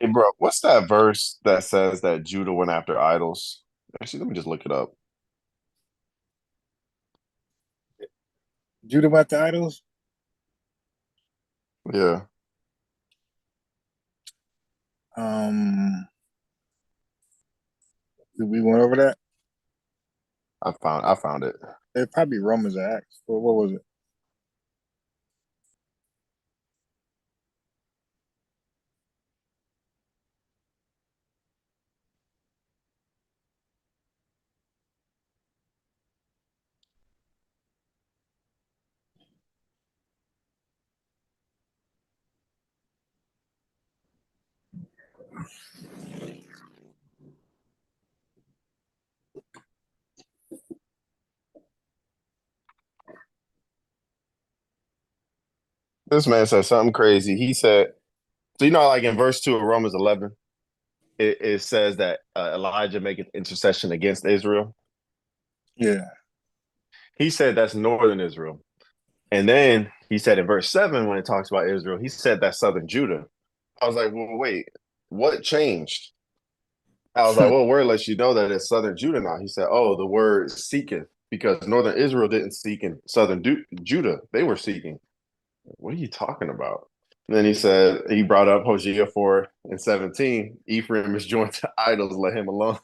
Hey, bro, what's that verse that says that Judah went after idols? Actually, let me just look it up. Judah went to idols. Yeah, Um, we went over that. I found it. It probably Romans or Acts. What was it? This man said something crazy. He said, so like in verse 2 of Romans 11, it says that Elijah maketh intercession against Israel. Yeah. He said that's northern Israel. And then he said in verse 7, when it talks about Israel, he said that's southern Judah. I was like, well, wait, what changed? I was like, well, word lets you know that it's southern Judah now. He said, oh, the word seeketh, because northern Israel didn't seek in southern Judah. They were seeking. What are you talking about? And then he said, he brought up Hosea 4 and 17. Ephraim is joined to idols, let him alone.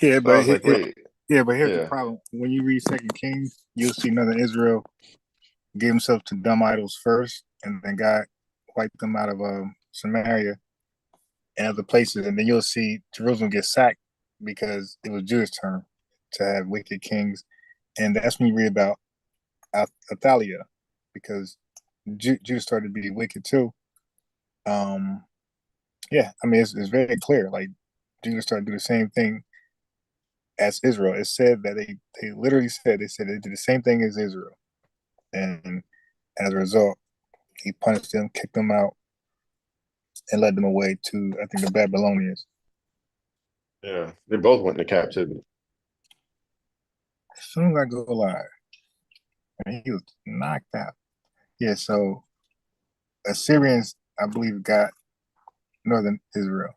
Yeah, So I but was like, wait, yeah, but here's the yeah. problem. When you read Second Kings, you'll see Northern Israel gave himself to dumb idols first, and then God wiped them out of Samaria and other places, and then you'll see Jerusalem get sacked because it was Judah's turn to have wicked kings, and that's when you read about Athaliah, because Judah started to be wicked too. Um, yeah, I mean it's very clear. Like Judah started to do the same thing as Israel. It said that they literally said they did the same thing as Israel, and as a result, he punished them, kicked them out, and led them away to I think the Babylonians. Yeah. They both went into captivity. As soon as I go live, and he was knocked out. Yeah, so Assyrians, I believe, got northern Israel,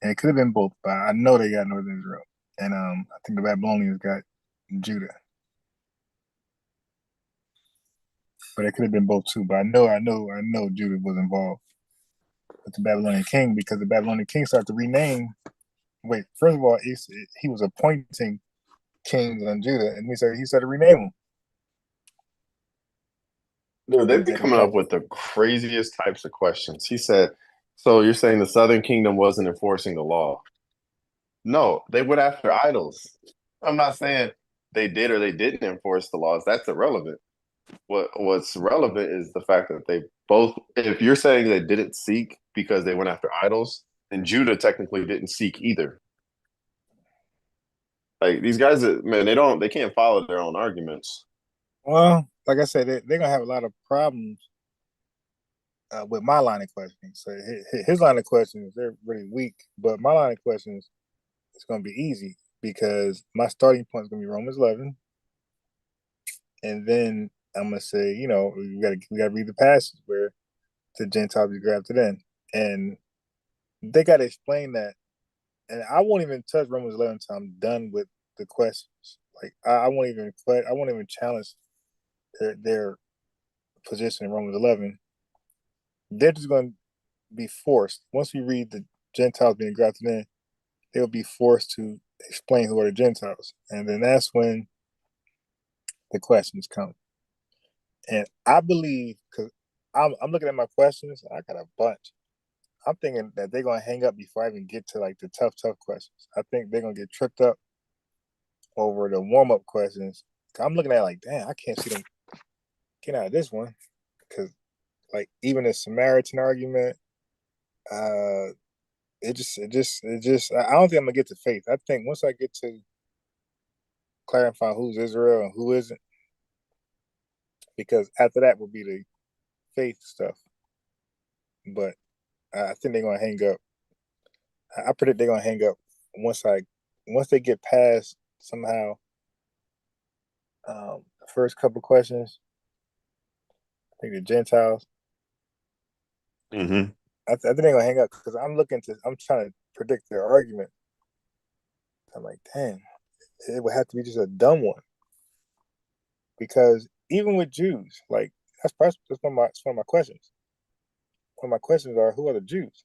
and it could have been both, but I know they got northern Israel, and I think the Babylonians got Judah, but it could have been both too. But I know Judah was involved with the Babylonian king because the Babylonian king started to rename. Wait, first of all, he was appointing kings on Judah, and he started renaming them. Dude, He they've was been at the coming top. up with the craziest types of questions. He said, so you're saying the Southern Kingdom wasn't enforcing the law? No, they went after idols. I'm not saying they did or they didn't enforce the laws. That's irrelevant. What's relevant is the fact that they both, if you're saying they didn't seek because they went after idols, then Judah technically didn't seek either. Like these guys, man, they can't follow their own arguments. Well, like I said, they're gonna have a lot of problems with my line of questioning. So his line of questions, they're really weak, but my line of questions is gonna be easy because my starting point is gonna be Romans 11, and then I'm gonna say, we gotta read the passage where the Gentiles be grafted in, and they gotta explain that. And I won't even touch Romans 11 until I'm done with the questions. Like I won't even challenge their position in Romans 11. They're just going to be forced. Once we read the Gentiles being grafted in, they'll be forced to explain who are the Gentiles, and then that's when the questions come. And I believe because I'm looking at my questions, I got a bunch. I'm thinking that they're gonna hang up before I even get to like the tough questions. I think they're gonna get tripped up over the warm up questions. I'm looking at it like, damn, I can't see them get out of this one because like even the Samaritan argument, uh, I don't think I'm gonna get to faith. I think once I get to clarify who's Israel and who isn't, because after that will be the faith stuff. But I think they're gonna hang up. I predict they're gonna hang up once I once they get past somehow the first couple questions. I think the Gentiles, Hmm. I think they're gonna hang up because I'm trying to predict their argument. I'm like, damn, it would have to be just a dumb one because even with Jews, like that's one of my questions. One of my questions are, who are the Jews?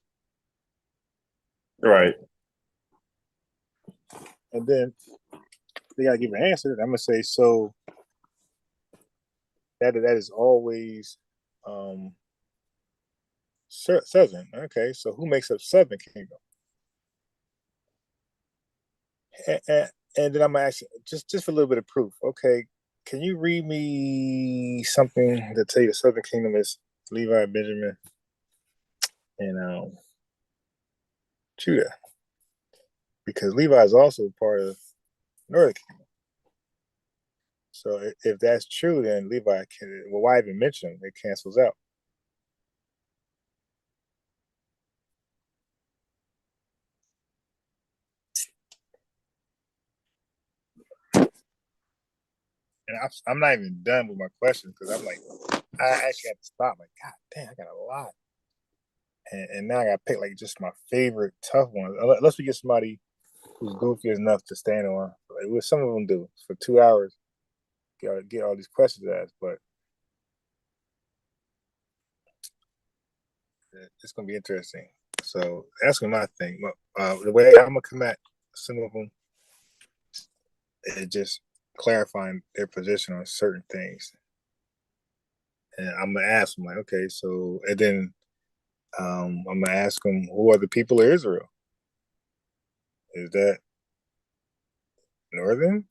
Right. And then they gotta give an answer. I'm gonna say, so that is always um Southern. Okay, so who makes up Southern Kingdom? And, and then I'm gonna ask you, just for a little bit of proof. Okay, can you read me something that tell you the Southern Kingdom is Levi, Benjamin, and Judah? Because Levi is also part of Northern Kingdom. So if that's true, then Levi can. Well, why even mention it? It cancels out. And I'm not even done with my questions because I'm like, I actually had to stop. Like, God damn, I got a lot. And now I got to pick like just my favorite tough ones. Unless we get somebody who's goofy enough to stand on. Like, some of them do for 2 hours. Get all these questions asked, but it's gonna be interesting. So that's gonna be my thing. The way I'm gonna come at some of them is just clarifying their position on certain things, and I'm gonna ask them like, okay, so, and then I'm gonna ask them, who are the people of Israel? Is that northern,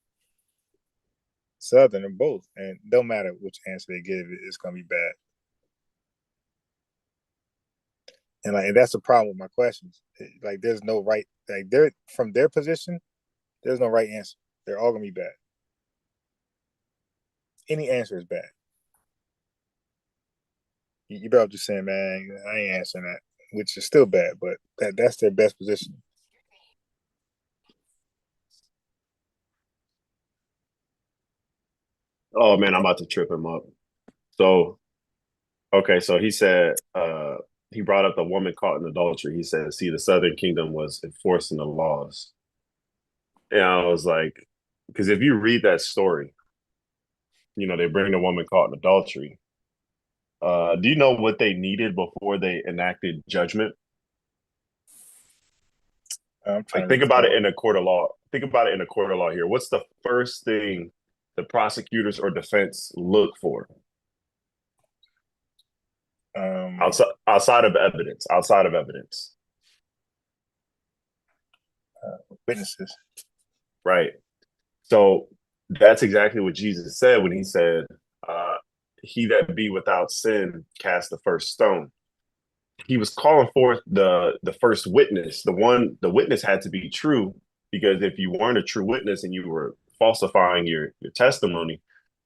southern, or both? And don't matter which answer they give, it's gonna be bad. And that's the problem with my questions. Like there's no right, like they're from their position, there's no right answer. They're all gonna be bad. Any answer is bad. You better just saying, man, I ain't answering that, which is still bad, but that's their best position. Oh man, I'm about to trip him up. So okay, so he said he brought up the woman caught in adultery. He said, see, the Southern Kingdom was enforcing the laws. And I was like, because if you read that story, they bring the woman caught in adultery. Do you know what they needed before they enacted judgment? I'm trying Like, to think about it recall. in a court of law. Think about it in a court of law here. What's the first thing the prosecutors or defense look for Um, outside of evidence? Outside of evidence, Witnesses. right? So that's exactly what Jesus said when he said, uh, "He that be without sin cast the first stone." He was calling forth the first witness. The witness had to be true, because if you weren't a true witness and you were falsifying your testimony,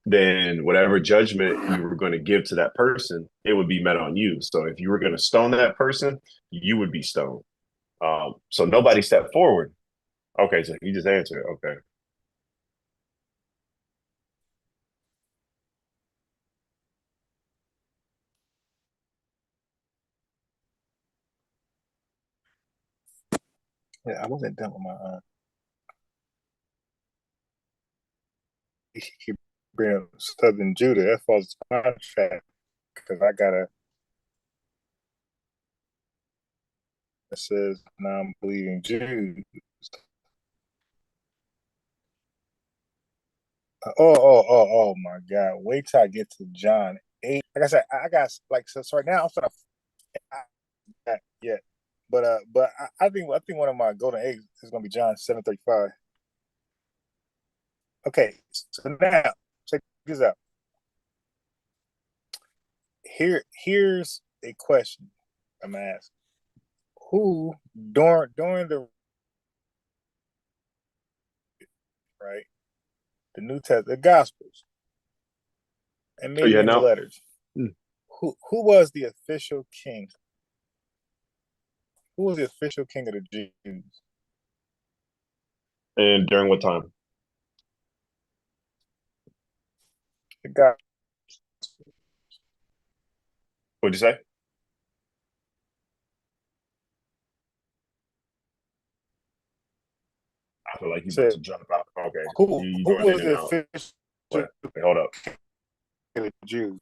then whatever judgment you were going to give to that person, it would be met on you. So if you were going to stone that person, you would be stoned. So nobody stepped forward. Okay, so he just answered. Okay. Yeah, I wasn't done with my. He keep bringing up Southern Judah. That falls contract because I got a. It says non-believing Jews. Oh my God! Wait till I get to John 8. Like I said, I got like so right now I'm sort of yeah, but I think one of my golden eggs is gonna be John 7:35. Okay, so now check this out. Here's a question I'm gonna ask: Who during the right the New Testament, the Gospels, and Oh maybe yeah, even the no. letters? Who was the official king? Who was the official king of the Jews? And during what time? The God. What'd you say? feel like you about So to jump out. Okay, you who going in was and the out. official Wait, hold up. Jews?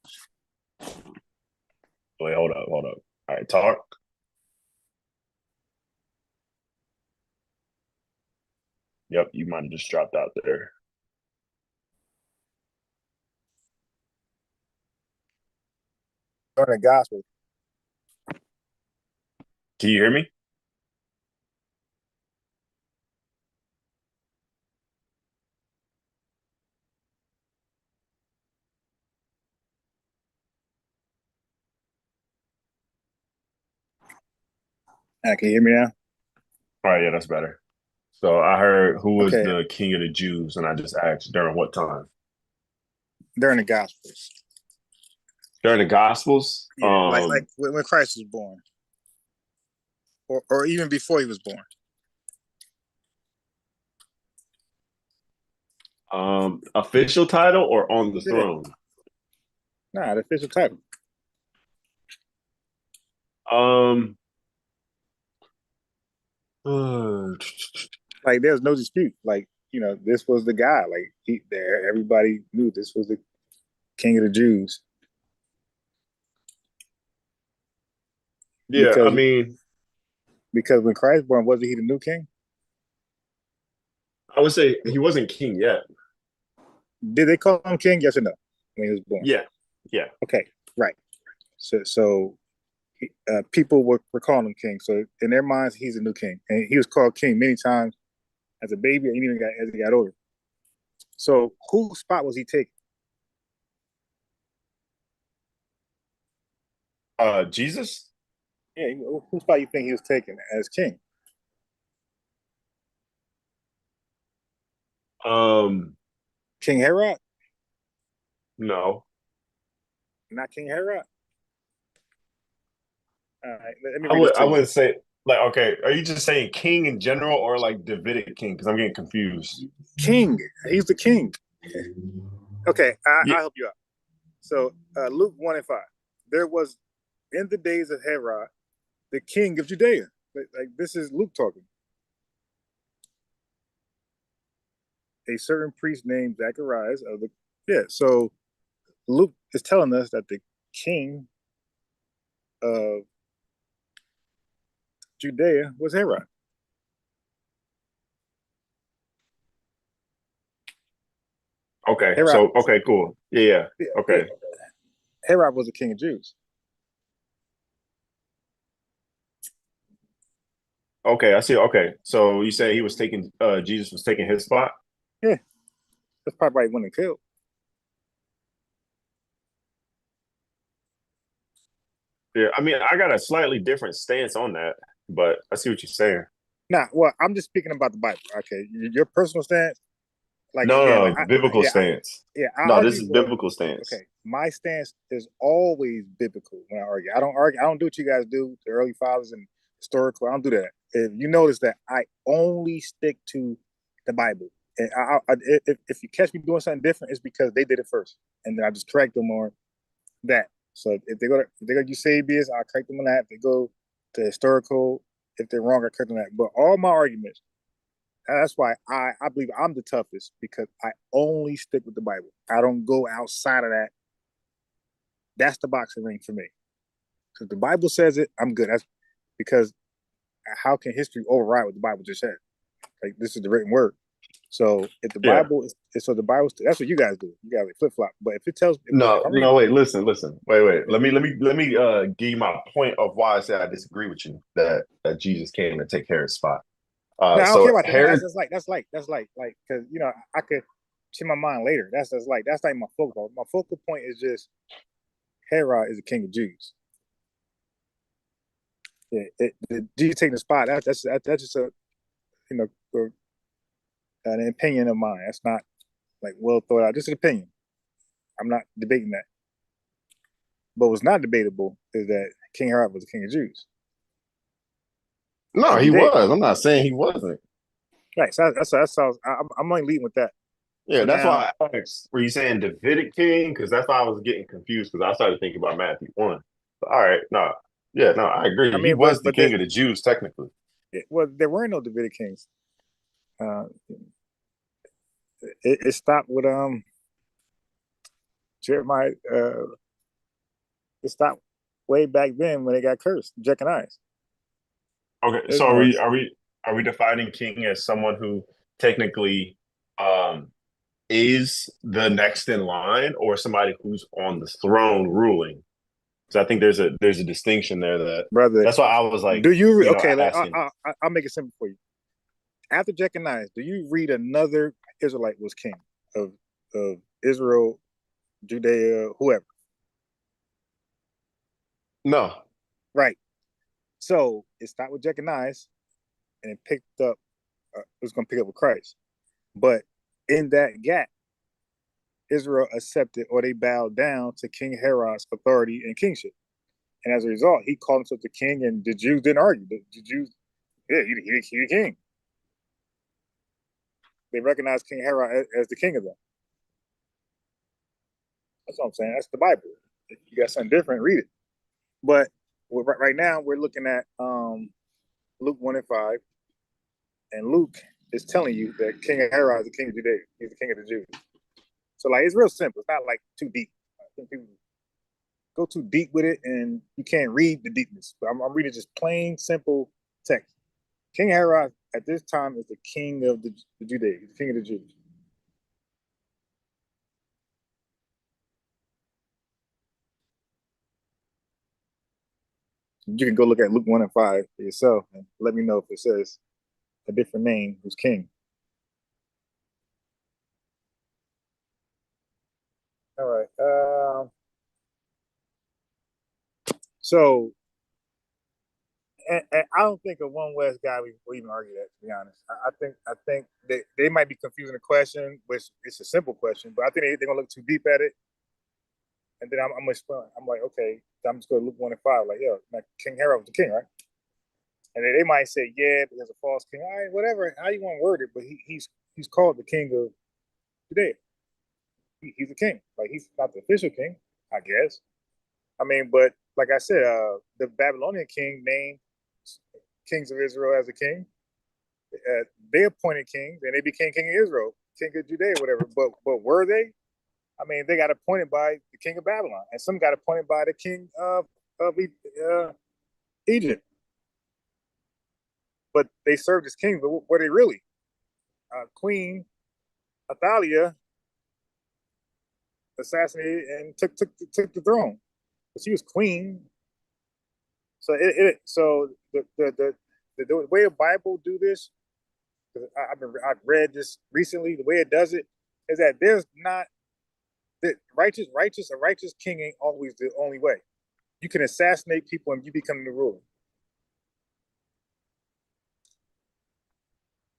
Wait, hold up, hold up. All right, talk. Yep, you might have just dropped out there. During the gospel. Can you hear me? Can you hear me now? All right, yeah, that's better. So I heard who was Okay, the king of the Jews, and I just asked during what time? during the gospels. During the Gospels. Yeah, like when Christ was born, or even before he was born. Official title or on the Yeah, throne? nah, the official title. Um, Like there's no dispute. Like this was the guy. Like there, everybody knew this was the King of the Jews yeah, I because mean, when Christ was born, wasn't he the new king? I would say he wasn't king yet. Did they call him king? Yes or no? When he was born. Yeah, yeah, Okay, right. So people were calling him king. So in their minds, he's a new king, and he was called king many times as a baby, and even as he got older. So whose spot was he taking? Jesus. Yeah, whose spot you think he was taking as king? Um, King Herod? no, Not King Herod. All right, let me I read this would. to I you. wouldn't say like. Okay, are you just saying king in general or like Davidic king? Because I'm getting confused. King. He's the king. Okay, Yeah. I'll help you out. So Luke 1 and 5. There was in the days of Herod, the king of Judea. Like this is Luke talking. A certain priest named Zacharias of the yeah. So Luke is telling us that the king of Judea was Herod. Okay. Herod, So okay, cool. Yeah, yeah. yeah, yeah. Okay. Herod was the king of Jews. Okay, I see. Okay. So you say he was taking Jesus was taking his spot? Yeah, that's probably why he went and killed. Yeah. I mean, I got a slightly different stance on that, but I see what you're saying. Nah, well, I'm just speaking about the Bible. Okay, your personal stance, like No, again, no, biblical stance. I No, this argue. is Well, biblical stance. okay, my stance is always biblical when I argue. I don't argue. I don't do what you guys do, the early fathers and historical. I don't do that. If you notice that, I only stick to the Bible. And if you catch me doing something different, it's because they did it first, and then I just correct them on that. So if they go to Eusebius, I'll correct them on that. If they go to historical, if they're wrong, I correct them on that. But all my arguments, that's why I believe I'm the toughest because I only stick with the Bible. I don't go outside of that. That's the boxing ring for me. Because the Bible says it, I'm good. That's because how can history override what the Bible just said? Like this is the written word. So if the Yeah. Bible is so the Bible, that's what you guys do. You guys like flip flop. But if it tells, if No, I'm reading, no, wait, listen. Wait. yeah. Let me give you my point of why I said I disagree with you that Jesus came to take Herod's spot. No, I don't care So about that. No, Herod, that's like because I could change my mind later. That's like my focal point. My focal point is just Herod is the king of Jews. Yeah, the Jews taking the spot. That's just a you know an opinion of mine. That's not like well thought out. Just an opinion. I'm not debating that. But what's not debatable is that King Herod was the king of Jews no, of he Judea. was. I'm not saying he wasn't. Right. So I'm only leading with that. Yeah, So that's now, why I asked. Were you saying Davidic king? Because that's why I was getting confused because I started thinking about Matthew 1. But all right, no. Yeah, no, I I agree. He mean, was the king of the Jews, technically. well, there were no Davidic kings. Uh, it stopped with Jeremiah. It stopped way back then when they got cursed, Jeconiah. Okay, There's so no. are we defining king as someone who technically um is the next in line, or somebody who's on the throne ruling? Because I think there's a distinction there that Brother. that's why I was like, Do you you know, okay? asking. I'll make it simple for you. After Jeconiah, do you read another Israelite was king of of Israel, Judea, whoever? No. Right. So it stopped with Jeconiah and it picked up. It was going to pick up with Christ, but in that gap, Israel accepted or they bowed down to King Herod's authority and kingship. And as a result, he called himself the king, and the Jews didn't argue. The Jews, yeah, he the king. They recognized King Herod as the king of them. That's what I'm saying. That's the Bible. If you got something different, read it. But right now, we're looking at Luke 1 and 5, and Luke is telling you that King Herod is the king of Judea. He's the king of the Jews. So, like, it's real simple. It's not like too deep. I think people go too deep with it, and you can't read the deepness. But I'm reading just plain, simple text. King Herod at this time is the king of the Judea, the king of the Jews. You can go look at Luke 1 and 5 for yourself and let me know if it says a different name who's king. All right. So, and I don't think a one West guy will even argue that. To be honest, I think they might be confusing the question, which it's a simple question, but I think they're gonna look too deep at it. And then I'm gonna explain. I'm like, okay, I'm just gonna look 1 and 5. Like, yo, like King Herod was the king, right? And then they might say, yeah, but there's a false king. All right, whatever, how you want to word it, but he's called the king of Judea. He's the king. Like he's not the official king, I guess. I mean, but like I said, the Babylonian king named kings of Israel as a king. They appointed kings, and they became king of Israel, king of Judea, whatever. But were they? I mean, they got appointed by the king of Babylon, and some got appointed by the king of Egypt. But they served as kings. But were they really? Queen Athalia assassinated and took the throne. But she was queen. So the way the Bible do this, I've read this recently. The way it does it is that there's not the a righteous king ain't always the only way. You can assassinate people and you become the ruler.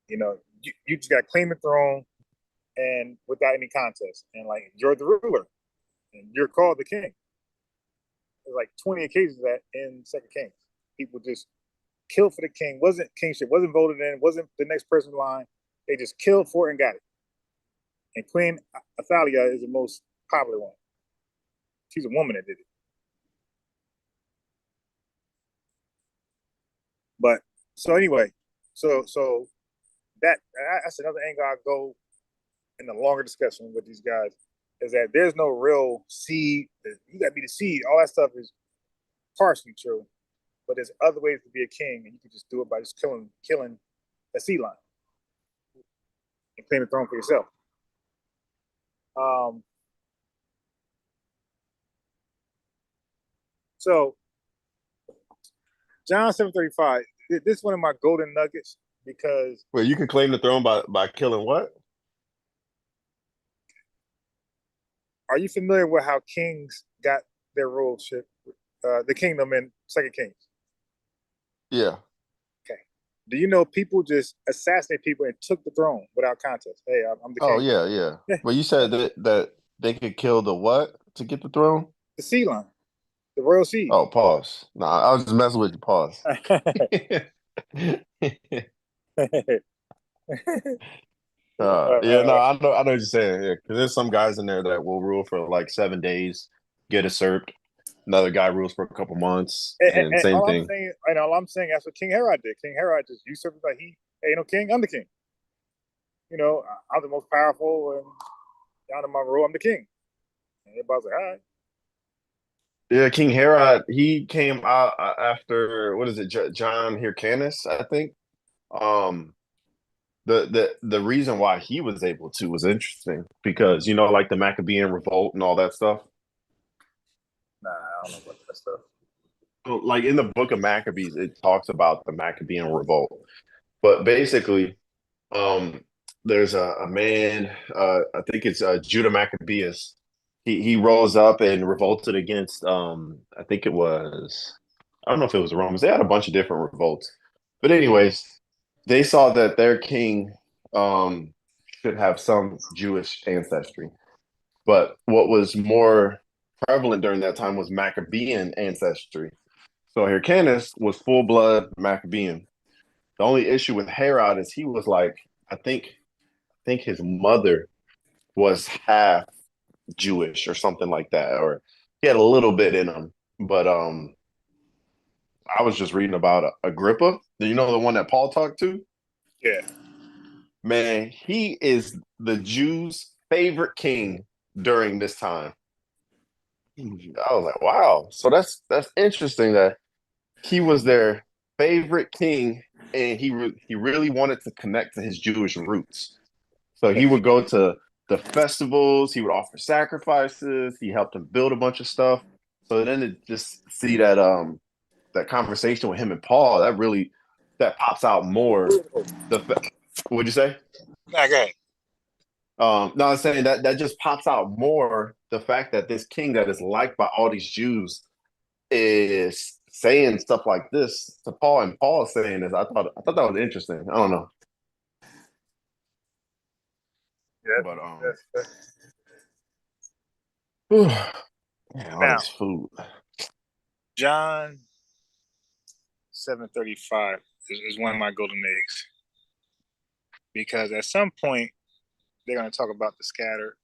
You know, you just got to claim the throne and without any contest, and like you're the ruler and you're called the king. There's like 20 occasions of that in Second Kings. People just killed for the king. Wasn't kingship. Wasn't voted in. Wasn't the next person in line. They just killed for it and got it. And Queen Athalia is the most popular one. She's a woman that did it. But so anyway, so that's another angle I go in the longer discussion with these guys is that there's no real seed. You got to be the seed. All that stuff is partially true, but there's other ways to be a king, and you can just do it by just killing a seed line and claim the throne for yourself. Um, so John 7:35. This is one of my golden nuggets because Well, you can claim the throne by killing what? are you familiar with how kings got their rulership, the kingdom in Second Kings? Yeah. Okay. Do you know people just assassinated people and took the throne without contest? Hey, I'm the Oh king. yeah, yeah. Yeah, But you said that they could kill the what to get the throne? the seed line, the royal seed. Oh, pause. Nah, I was just messing with you. Pause. Yeah, no, I know what you're saying. Yeah, because there's some guys in there that will rule for like 7 days, get usurped. Another guy rules for a couple months, and and same thing. all I'm saying, that's what King Herod did. King Herod just usurped, like he ain't no king, I'm the king. I'm the most powerful, and down in my rule, I'm the king. And everybody's like, all right, Yeah, King Herod, he came out after what is it, John Hyrcanus, I think. Um, the reason why he was able to was interesting because like the Maccabean revolt and all that stuff. nah, I don't know about that stuff. So, like in the book of Maccabees, it talks about the Maccabean revolt. But basically, um, there's a man, I think it's Judah Maccabeus. He rose up and revolted against, I think it was, I don't know if it was the Romans. They had a bunch of different revolts. But anyways, they saw that their king um, should have some Jewish ancestry. But what was more prevalent during that time was Maccabean ancestry. So Hyrcanus was full blood Maccabean. The only issue with Herod is he was like, I think his mother was half Jewish or something like that, or he had a little bit in him. But I was just reading about Agrippa. Do you know the one that Paul talked to? Yeah, Man, he is the Jews' favorite king during this time. I was like, wow. So that's interesting that he was their favorite king, and he really wanted to connect to his Jewish roots. So he would go to the festivals, he would offer sacrifices, he helped him build a bunch of stuff. So then to just see that conversation with him and Paul, that pops out more. What'd you say? nah, go ahead. No, I'm saying that just pops out more the fact that this king that is liked by all these Jews is saying stuff like this to Paul, and Paul is saying this. I thought that was interesting. I don't know, Yeah, but man, all now this food. John 7:35 is one of my golden eggs because at some point they're gonna talk about the scattered.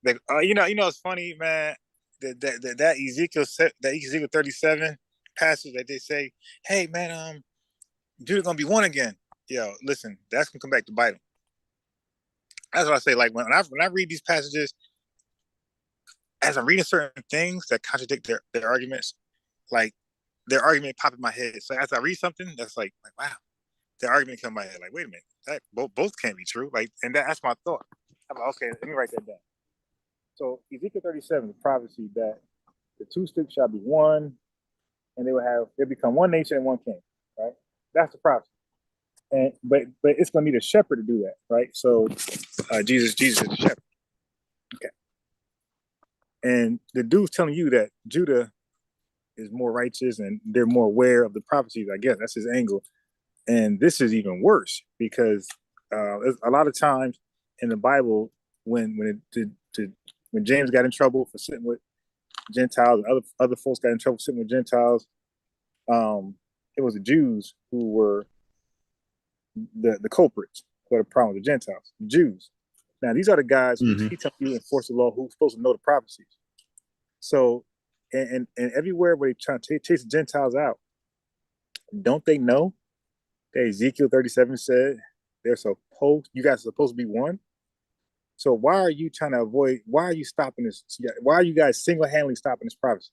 It's funny, man. That Ezekiel 37 passage that they say, "Hey, man, Judah gonna be one again." Yo, listen, that's gonna come back to bite them. That's what I say. Like when I read these passages, as I'm reading certain things that contradict their arguments, like their argument pop in my head. So as I read something, that's like wow, their argument come in my head. Like, wait a minute, that both can't be true. Like, and that's my thought. I'm like, okay, let me write that down. So Ezekiel 37, the prophecy that the two sticks shall be one, and they'll become one nation and one king. Right? That's the prophecy. And but it's gonna need a shepherd to do that, right? So Jesus is the shepherd. Okay. And the dude's telling you that Judah is more righteous and they're more aware of the prophecies. I guess that's his angle. And this is even worse because a lot of times in the Bible, when James got in trouble for sitting with Gentiles, and other folks got in trouble sitting with Gentiles, it was the Jews who were the culprits for the problem with the Gentiles, the Jews. Now these are the guys who Hmm. he tells you enforce the law, who's supposed to know the prophecies. So and everywhere where they try to chase the Gentiles out, don't they know that Ezekiel 37 said you guys are supposed to be one? So why are you trying to avoid? Why are you stopping this? Why are you guys single handedly stopping this prophecy?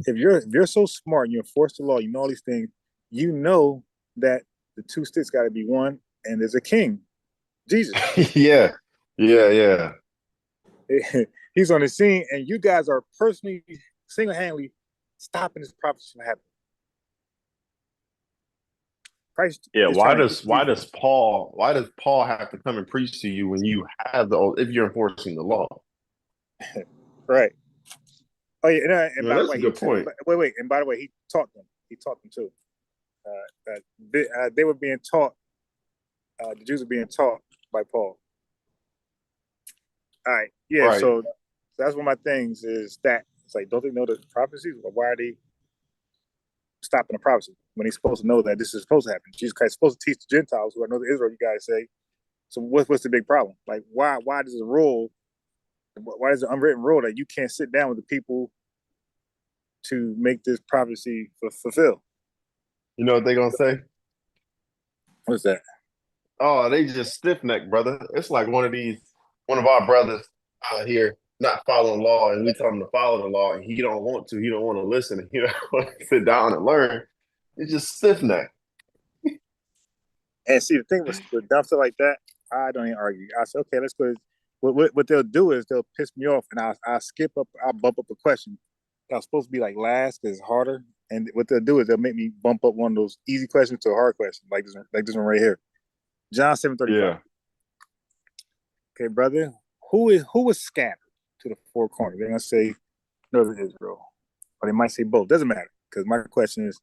If you're so smart and you enforce the law, you know all these things, you know that the two sticks got to be one, and there's a king, Jesus. Yeah, yeah, yeah. He's on the scene, and you guys are personally single handedly stopping this prophecy from happening. Christ Yeah, is why trying to does get why you does Paul why does Paul have to come and preach to you when you have if you're enforcing the law? right. Oh yeah, and by the That's a way, good point. wait, and by the way, he taught them. He taught them too. They were being taught. The Jews were being taught by Paul. All right, yeah. Right. So that's one of my things is that it's like, don't they know the prophecies? Or why are they stopping the prophecy when he's supposed to know that this is supposed to happen? Jesus Christ is supposed to teach the Gentiles who are not Israel. You guys say. So what's the big problem? Like why does the rule? Why is the unwritten rule that you can't sit down with the people to make this prophecy fulfill? You know what they're gonna say? What's that? Oh, they just stiff necked, brother. It's like one of our brothers out here not following law, and we tell him to follow the law, and he don't want to. He don't want to listen. He don't want to sit down and learn. It's just stiff necked. And see, the thing with dumb stuff like that, I don't even argue. I say, okay, let's go. What they'll do is they'll piss me off, and I'll skip up, I'll bump up a question that was supposed to be like last because it's harder. And what they'll do is they'll make me bump up one of those easy questions to a hard question, like this one right here. John 7:35. Yeah. Okay, brother, who was scattered to the four corners? They're gonna say Northern Israel, or they might say both. Doesn't matter because my question is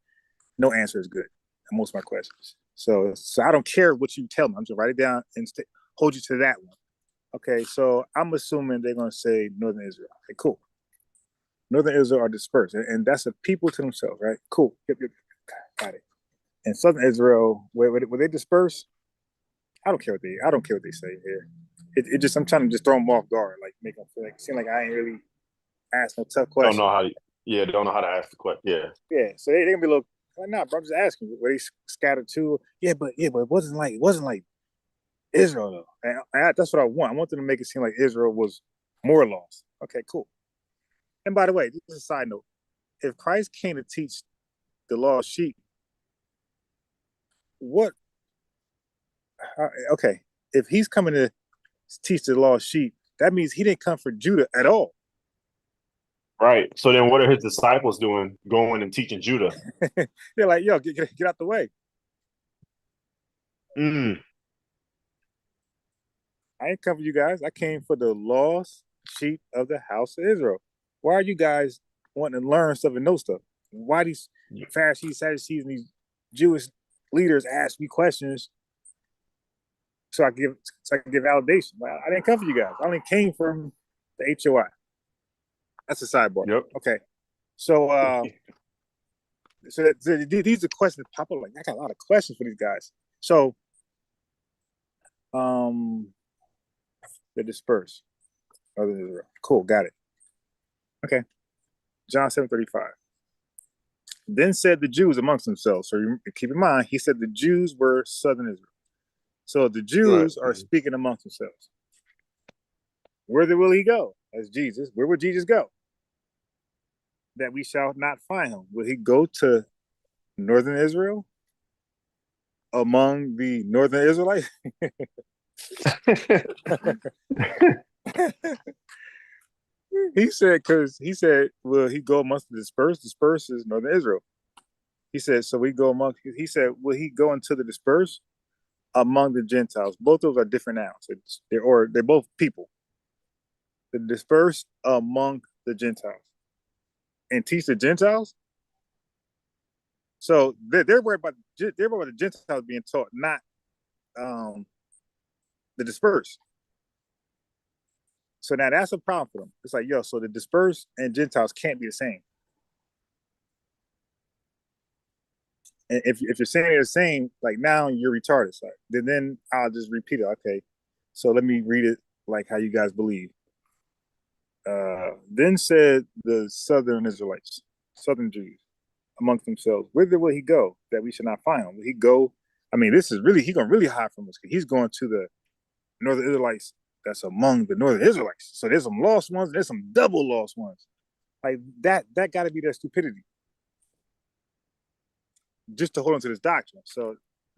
no answer is good on most of my questions. So I don't care what you tell me. I'm just write it down and hold you to that one. Okay, so I'm assuming they're gonna say Northern Israel. Okay, cool. Northern Israel are dispersed, and that's a people to themselves, right? Cool. Yep. Got it. And Southern Israel, where they disperse, I don't care what they say here. It just I'm trying to just throw them off guard, like make them feel like seem like I ain't really ask no tough Don't know questions. how. Yeah, don't know how to ask the question. Yeah. Yeah, so they gonna be a little like, nah, bro. I'm just asking where they scattered to. Yeah, but it wasn't like Israel though. And that's what I want. I want them to make it seem like Israel was more lost. Okay, cool. And by the way, this is a side note. If Christ came to teach the lost sheep, what? Okay, if he's coming to teach the lost sheep, that means he didn't come for Judah at all. Right. So then, what are his disciples doing? Going and teaching Judah? They're like, yo, get out the way. Mm, I ain't come for you guys. I came for the lost sheep of the house of Israel. Why are you guys wanting to learn stuff and know stuff? Why these Pharisees, Sadducees, and these Jewish leaders ask me questions so I can give validation? Well, I didn't come for you guys. I only came from the HOI. That's a sidebar. yep. Okay. So these are questions that pop up. Like I got a lot of questions for these guys. So um they're dispersed. Other than Israel. Cool, got it. Okay. John 7:35. Then said the Jews amongst themselves. So keep in mind, he said the Jews were southern Israel. So the Right. Jews are speaking amongst themselves. Whither will he go? As Jesus. Where would Jesus go? That we shall not find him. Will he go to northern Israel among the northern Israelites? Will he go amongst the dispersed? Dispersed is northern Israel. He said, so we go among, he said, will he go into the dispersed among the Gentiles? Both of those are different nouns. They're both people. The dispersed among the Gentiles and teach the Gentiles. So they're worried about the Gentiles being taught, not um, the dispersed. So now that's a problem for them. It's like, yo, so the dispersed and Gentiles can't be the same. And if you're saying they're the same, like now you're retarded. So then I'll just repeat it. Okay, so let me read it like how you guys believe. Then said the southern Israelites, southern Jews, amongst themselves, whither will he go that we should not find him? Will he go? I mean, this is really he gonna really hide from us. He's going to the northern Israelites that's among the northern Israelites. So there's some lost ones, there's some double lost ones. Like that got to be their stupidity, just to hold on to this doctrine. So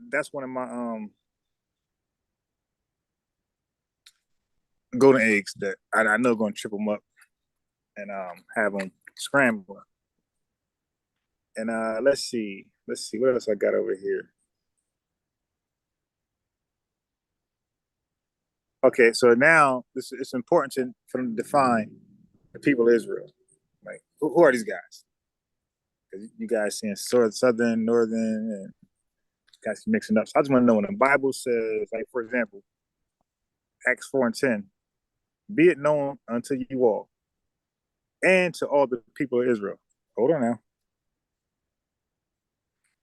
that's one of my golden eggs that I know going to trip them up and have them scrambling. And let's see what else I got over here. Okay, so now it's important for them to define the people of Israel. Like who are these guys? Because you guys saying southern, northern, and guys mixing up. So I just want to know when the Bible says, like for example, Acts 4:10, be it known unto you all and to all the people of Israel. Hold on now.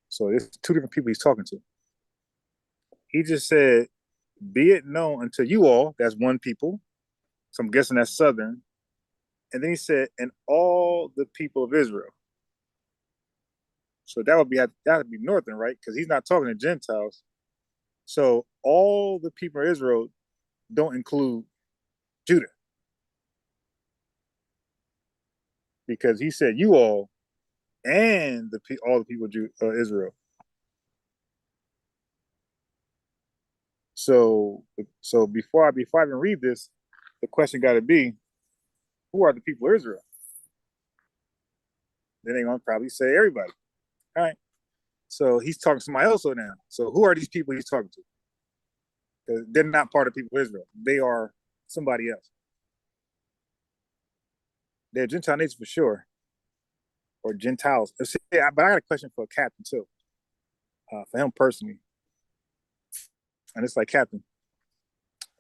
So there's two different people he's talking to. He just said, be it known unto you all, that's one people. So I'm guessing that's southern. And then he said, and all the people of Israel. So that would be northern, right? Because he's not talking to Gentiles. So all the people of Israel don't include Judah because he said you all and all the people of Israel. So before I even read this, the question got to be, who are the people of Israel? Then they're gonna probably say everybody. All right. So he's talking to somebody else now. So who are these people he's talking to? Because they're not part of the people of Israel. They are somebody else. They're Gentile nations for sure, or Gentiles. But I got a question for Captain too, for him personally. And it's like, Captain,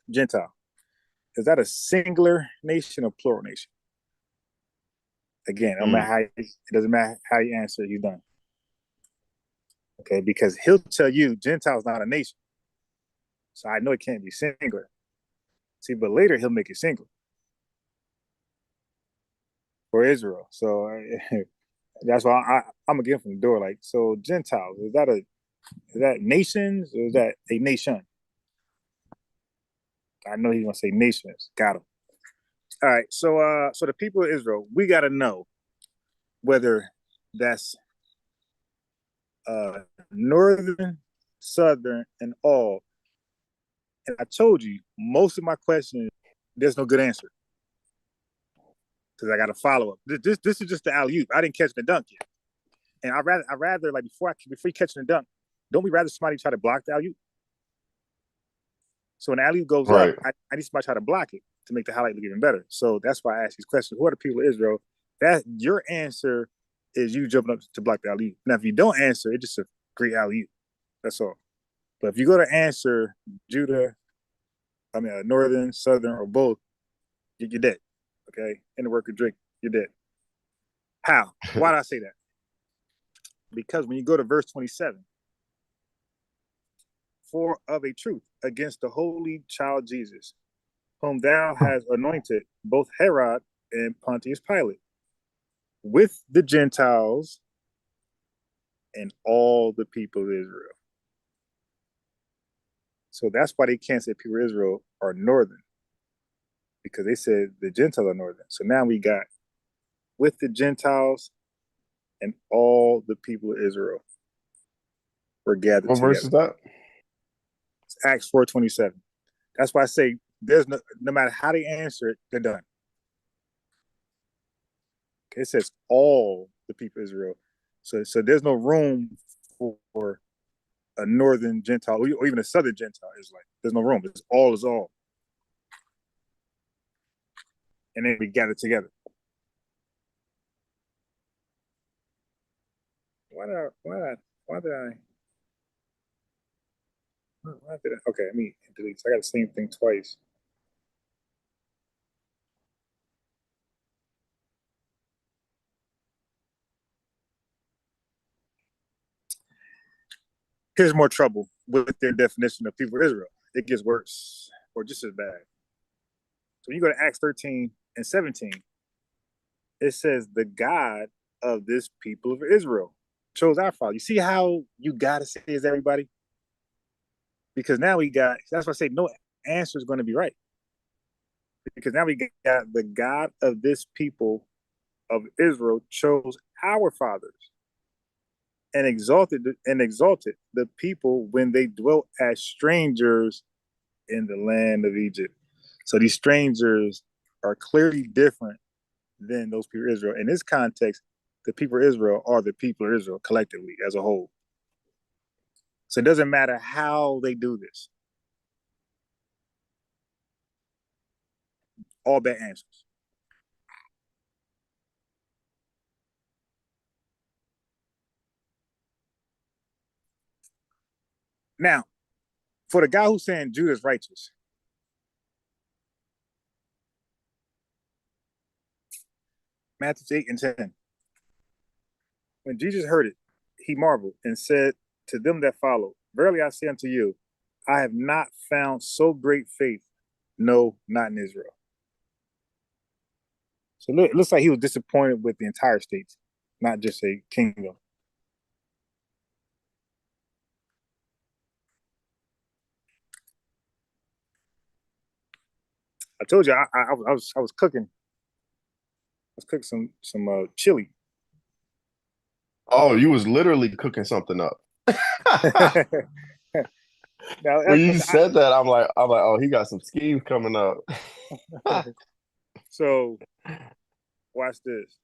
Gentile, is that a singular nation or plural nation? Again, no matter how it doesn't matter how you answer, you're done. Okay, because he'll tell you Gentile's not a nation. So I know it can't be singular. See, but later he'll make it singular for Israel. So that's why I'm gonna get from the door. Like, so Gentiles, is that nations or is that a nation? I know he's gonna say nations. Got him. All right. So the people of Israel, we gotta know whether that's uh northern, southern, and all. And I told you most of my questions, there's no good answer because I got to follow up. This is just the alley oop. I didn't catch the dunk yet, and I rather like before you catch the dunk, don't we rather somebody try to block the alley oop? So when the alley oop goes up, Right. I need somebody to try to block it to make the highlight look even better. So that's why I ask these questions. Who are the people of Israel? That your answer is you jumping up to block the alley oop. Now if you don't answer, it's just a great alley oop. That's all. But if you go to answer Judah, northern, southern, or both, you're dead. Okay, in the work of drink, you're dead. How? Why did I say that? Because when you go to verse 27, for of a truth against the holy child Jesus, whom thou hast anointed, both Herod and Pontius Pilate, with the Gentiles and all the people of Israel. So that's why they can't say people of Israel are northern, because they said the Gentiles are northern. So now we got with the Gentiles and all the people of Israel were gathered What verse together. is that? It's Acts 4:27. That's why I say there's no matter how they answer it, they're done. Okay, it says all the people of Israel. So there's no room for a northern Gentile or even a southern Gentile Israelite. There's no room. It's all is all. And then we gather together. Why did I why did I okay, I mean delete. So I got the same thing twice. Here's more trouble with their definition of people of Israel. It gets worse or just as bad. So when you go to Acts 13 and 17, it says the God of this people of Israel chose our father. You see how you gotta say is everybody? Because now we got that's why I say no answer is going to be right. Because now we got the God of this people of Israel chose our fathers and exalted the people when they dwelt as strangers in the land of Egypt. So these strangers are clearly different than those people of Israel. In this context, the people of Israel are the people of Israel collectively as a whole. So it doesn't matter how they do this. All bad answers. Now, for the guy who's saying Judah is righteous, Matthew 8 and 10. When Jesus heard it, he marveled and said to them that followed, verily I say unto you, I have not found so great faith, no, not in Israel. So it looks like he was disappointed with the entire states, not just a kingdom. I told you I was cooking. I was cooking some chili. Oh, you was literally cooking something up. Now, When you said that, I'm like, oh, he got some schemes coming up. so watch this.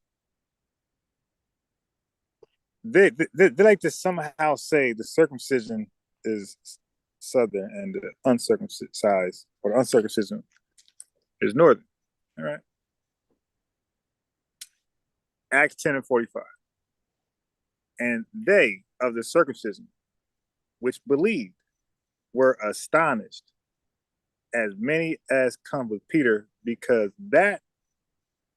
They like to somehow say the circumcision is southern and the uncircumcised or the uncircumcision is northern. All right. Acts 10 and 45. And they of the circumcision which believed were astonished, as many as come with Peter, because that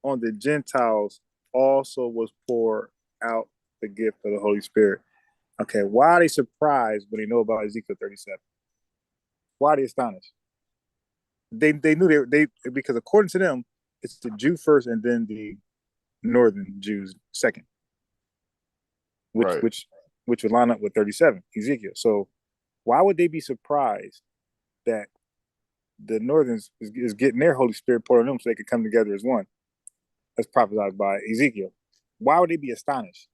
on the Gentiles also was poured out the gift of the Holy Spirit. Okay, why are they surprised when they know about Ezekiel 37? Why are they astonished? They knew they because according to them, it's the Jew first and then the northern Jews second, which Right, which which would line up with 37, Ezekiel. So why would they be surprised that the northerns is getting their Holy Spirit poured on them so they could come together as one? That's prophesied by Ezekiel. Why would they be astonished?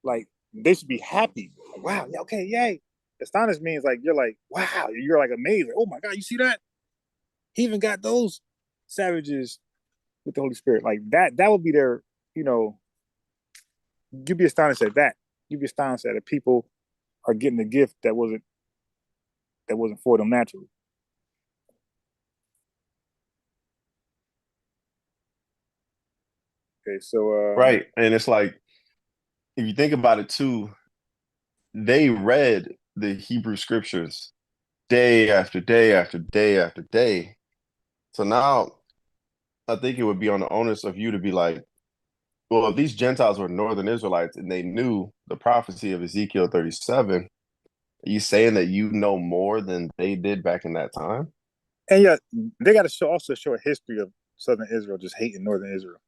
Like they should be happy. Like, wow, yeah, okay, yay. Astonished means like you're like, wow, you're like amazed. Like, oh my God, you see that? He even got those savages with the Holy Spirit. Like that would be their, you know, you'd be astonished at that. You'd be astonished that the people are getting a gift that wasn't for them naturally. Okay, so right. And it's like, if you think about it too, they read the Hebrew scriptures day after day after day after day. So now I think it would be on the onus of you to be like, well, if these Gentiles were Northern Israelites and they knew the prophecy of Ezekiel 37, are you saying that you know more than they did back in that time? and yeah, they got to also show a history of Southern Israel just hating Northern Israel.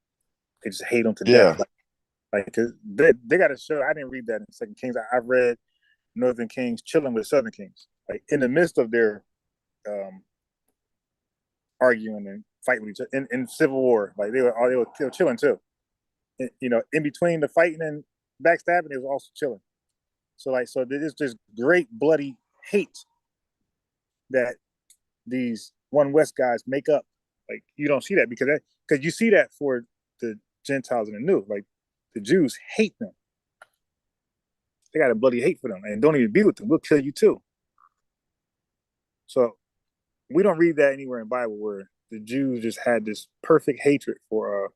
They just hate them to death. Yeah, Like they got to show. I didn't read that in Second Kings. I've read Northern Kings chilling with Southern Kings, like in the midst of their um, arguing and fighting with each other in civil war. Like they were chilling too. In between the fighting and backstabbing, it was also chilling. So there's this great bloody hate that these one West guys make up. Like you don't see that because you see that for the Gentiles in the New. Like the Jews hate them. They got a bloody hate for them and don't even be with them. We'll kill you too. So we don't read that anywhere in the Bible where the Jews just had this perfect hatred for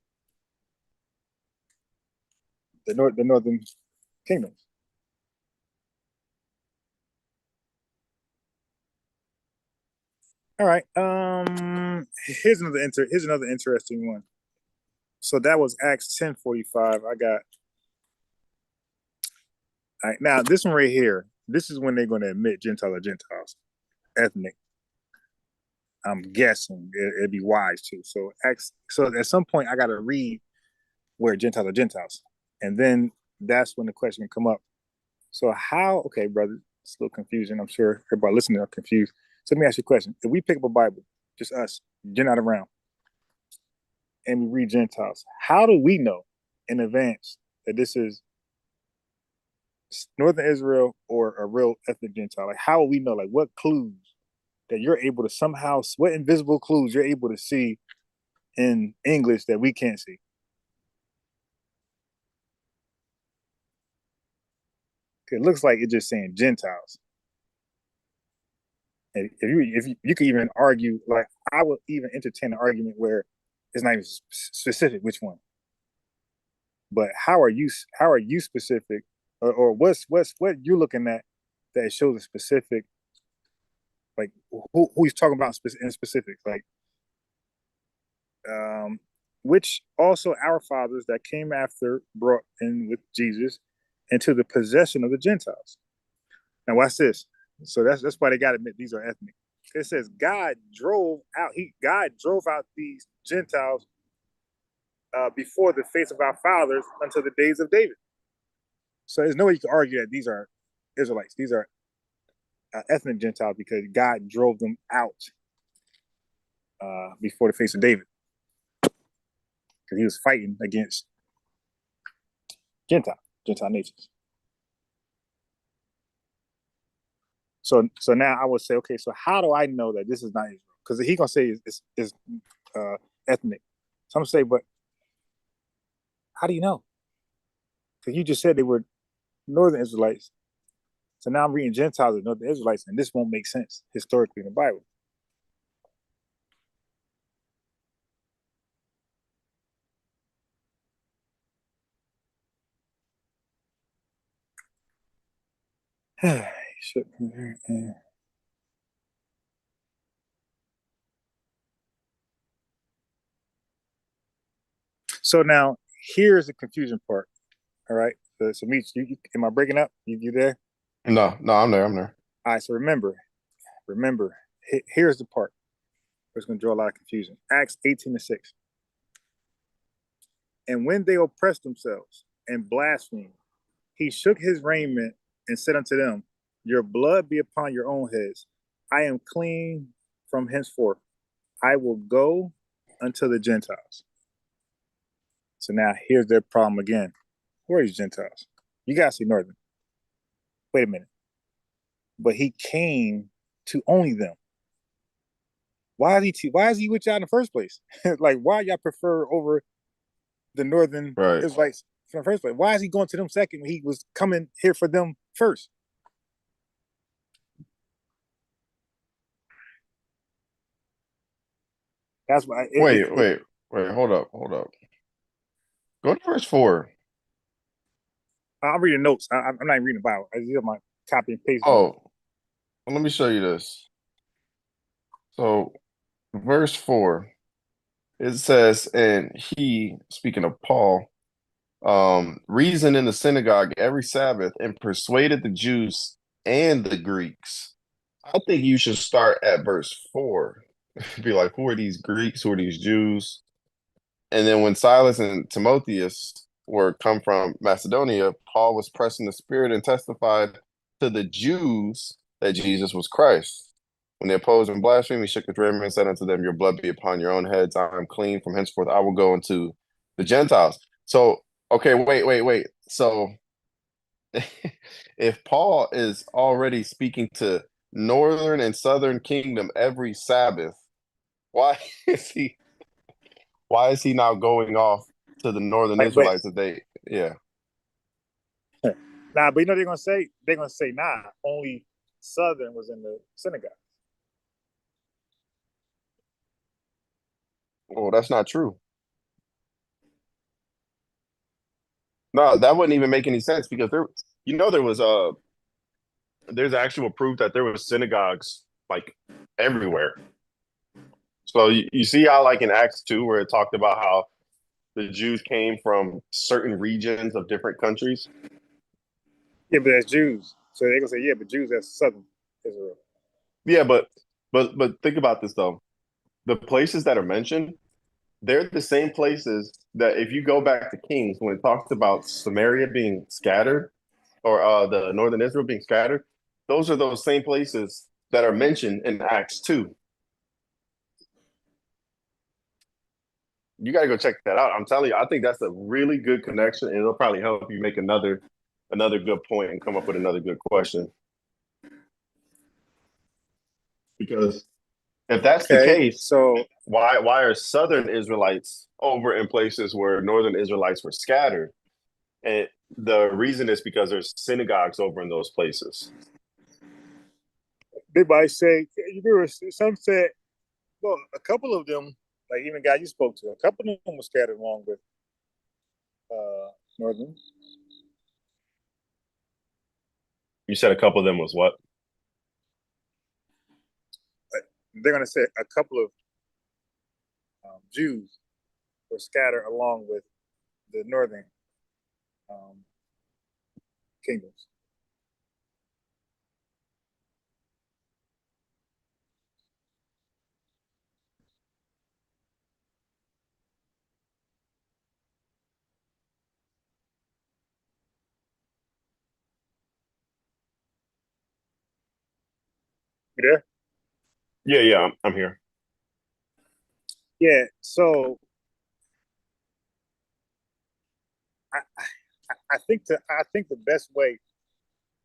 the northern kingdoms. All right. Here's another interesting one. So that was Acts 10:45. I got all right, now this one right here. This is when they're going to admit Gentiles are Gentiles, ethnic. I'm guessing it'd be wise too. So at some point I got to read where Gentiles are Gentiles, and then that's when the question can come up. So how? Okay, brother, it's a little confusing. I'm sure everybody listening are confused. So let me ask you a question. If we pick up a Bible, just us, you're not around, and we read Gentiles, how do we know in advance that this is Northern Israel or a real ethnic Gentile? Like, how will we know? Like, what clues that you're able to somehow, what invisible clues you're able to see in English that we can't see? It looks like it's just saying Gentiles. And if you could even argue, like I would even entertain an argument where it's not even specific which one. But how are you specific, or what you're looking at that shows a specific, like who he's talking about in specific, like um, which also our fathers that came after brought in with Jesus into the possession of the Gentiles. Now watch this. So that's why they got to admit these are ethnic. It says God drove out these Gentiles before the face of our fathers until the days of David. So there's no way you can argue that these are Israelites. These are ethnic Gentiles because God drove them out. before the face of David, because he was fighting against Gentile nations. So now I would say, okay, so how do I know that this is not Israel? Because he gonna say it's uh, ethnic. So I'm gonna say, but how do you know? Because you just said they were Northern Israelites. So now I'm reading Gentiles and Northern Israelites, and this won't make sense historically in the Bible. So now here's the confusion part. All right. So Meech, am I breaking up? You there? No, no, I'm there. I'm there. All right. So remember, here's the part. It's going to draw a lot of confusion. Acts 18:6. And when they oppressed themselves and blasphemed, he shook his raiment and said unto them, your blood be upon your own heads. I am clean from henceforth. I will go unto the Gentiles. So now here's their problem again. Who are these Gentiles? You guys see Northern. Wait a minute. But he came to only them. Why is he with y'all in the first place? Like, why y'all prefer over the Northern Right. Israelites in the first place? Why is he going to them second when he was coming here for them first? That's why Wait. Hold up. Hold up. Go to verse 4. I'm reading notes. I'm not even reading the Bible. I just have my copy and paste notes. Oh, well, let me show you this. So, verse 4, it says, and he, speaking of Paul, reasoned in the synagogue every Sabbath and persuaded the Jews and the Greeks. I think you should start at verse 4. Be like, who are these Greeks? Who are these Jews? And then when Silas and Timotheus were come from Macedonia, Paul was pressing the Spirit and testified to the Jews that Jesus was Christ. When they opposed and blasphemed, he shook his raiment and said unto them, your blood be upon your own heads. I am clean. From henceforth I will go into the Gentiles. So, okay, wait. So if Paul is already speaking to northern and southern kingdom every Sabbath, why is he now going off to the northern Like, but Israelites that they, yeah. nah, but you know they're gonna say? They're gonna say, nah, only Southern was in the synagogue. Well, that's not true. No, that wouldn't even make any sense because there was there's actual proof that there was synagogues like everywhere. So you see how like in Acts 2 where it talked about how the Jews came from certain regions of different countries. Yeah, but that's Jews. So they're gonna say, yeah, but Jews that's Southern Israel. Yeah, but think about this though. The places that are mentioned, they're the same places that if you go back to Kings when it talks about Samaria being scattered or the northern Israel being scattered, those are those same places that are mentioned in Acts 2. You got to go check that out. I'm telling you, I think that's a really good connection, and it'll probably help you make another good point and come up with another good question. Because if that's the Okay, case, so why are Southern Israelites over in places where Northern Israelites were scattered? And the reason is because there's synagogues over in those places. they might say, some said, well, a couple of them, like even guy you spoke to, a couple of them were scattered along with Northern. You said a couple of them was what? They're gonna say a couple of Jews were scattered along with the Northern um, kingdoms. You there? Yeah, I'm here. Yeah. So I, I think the best way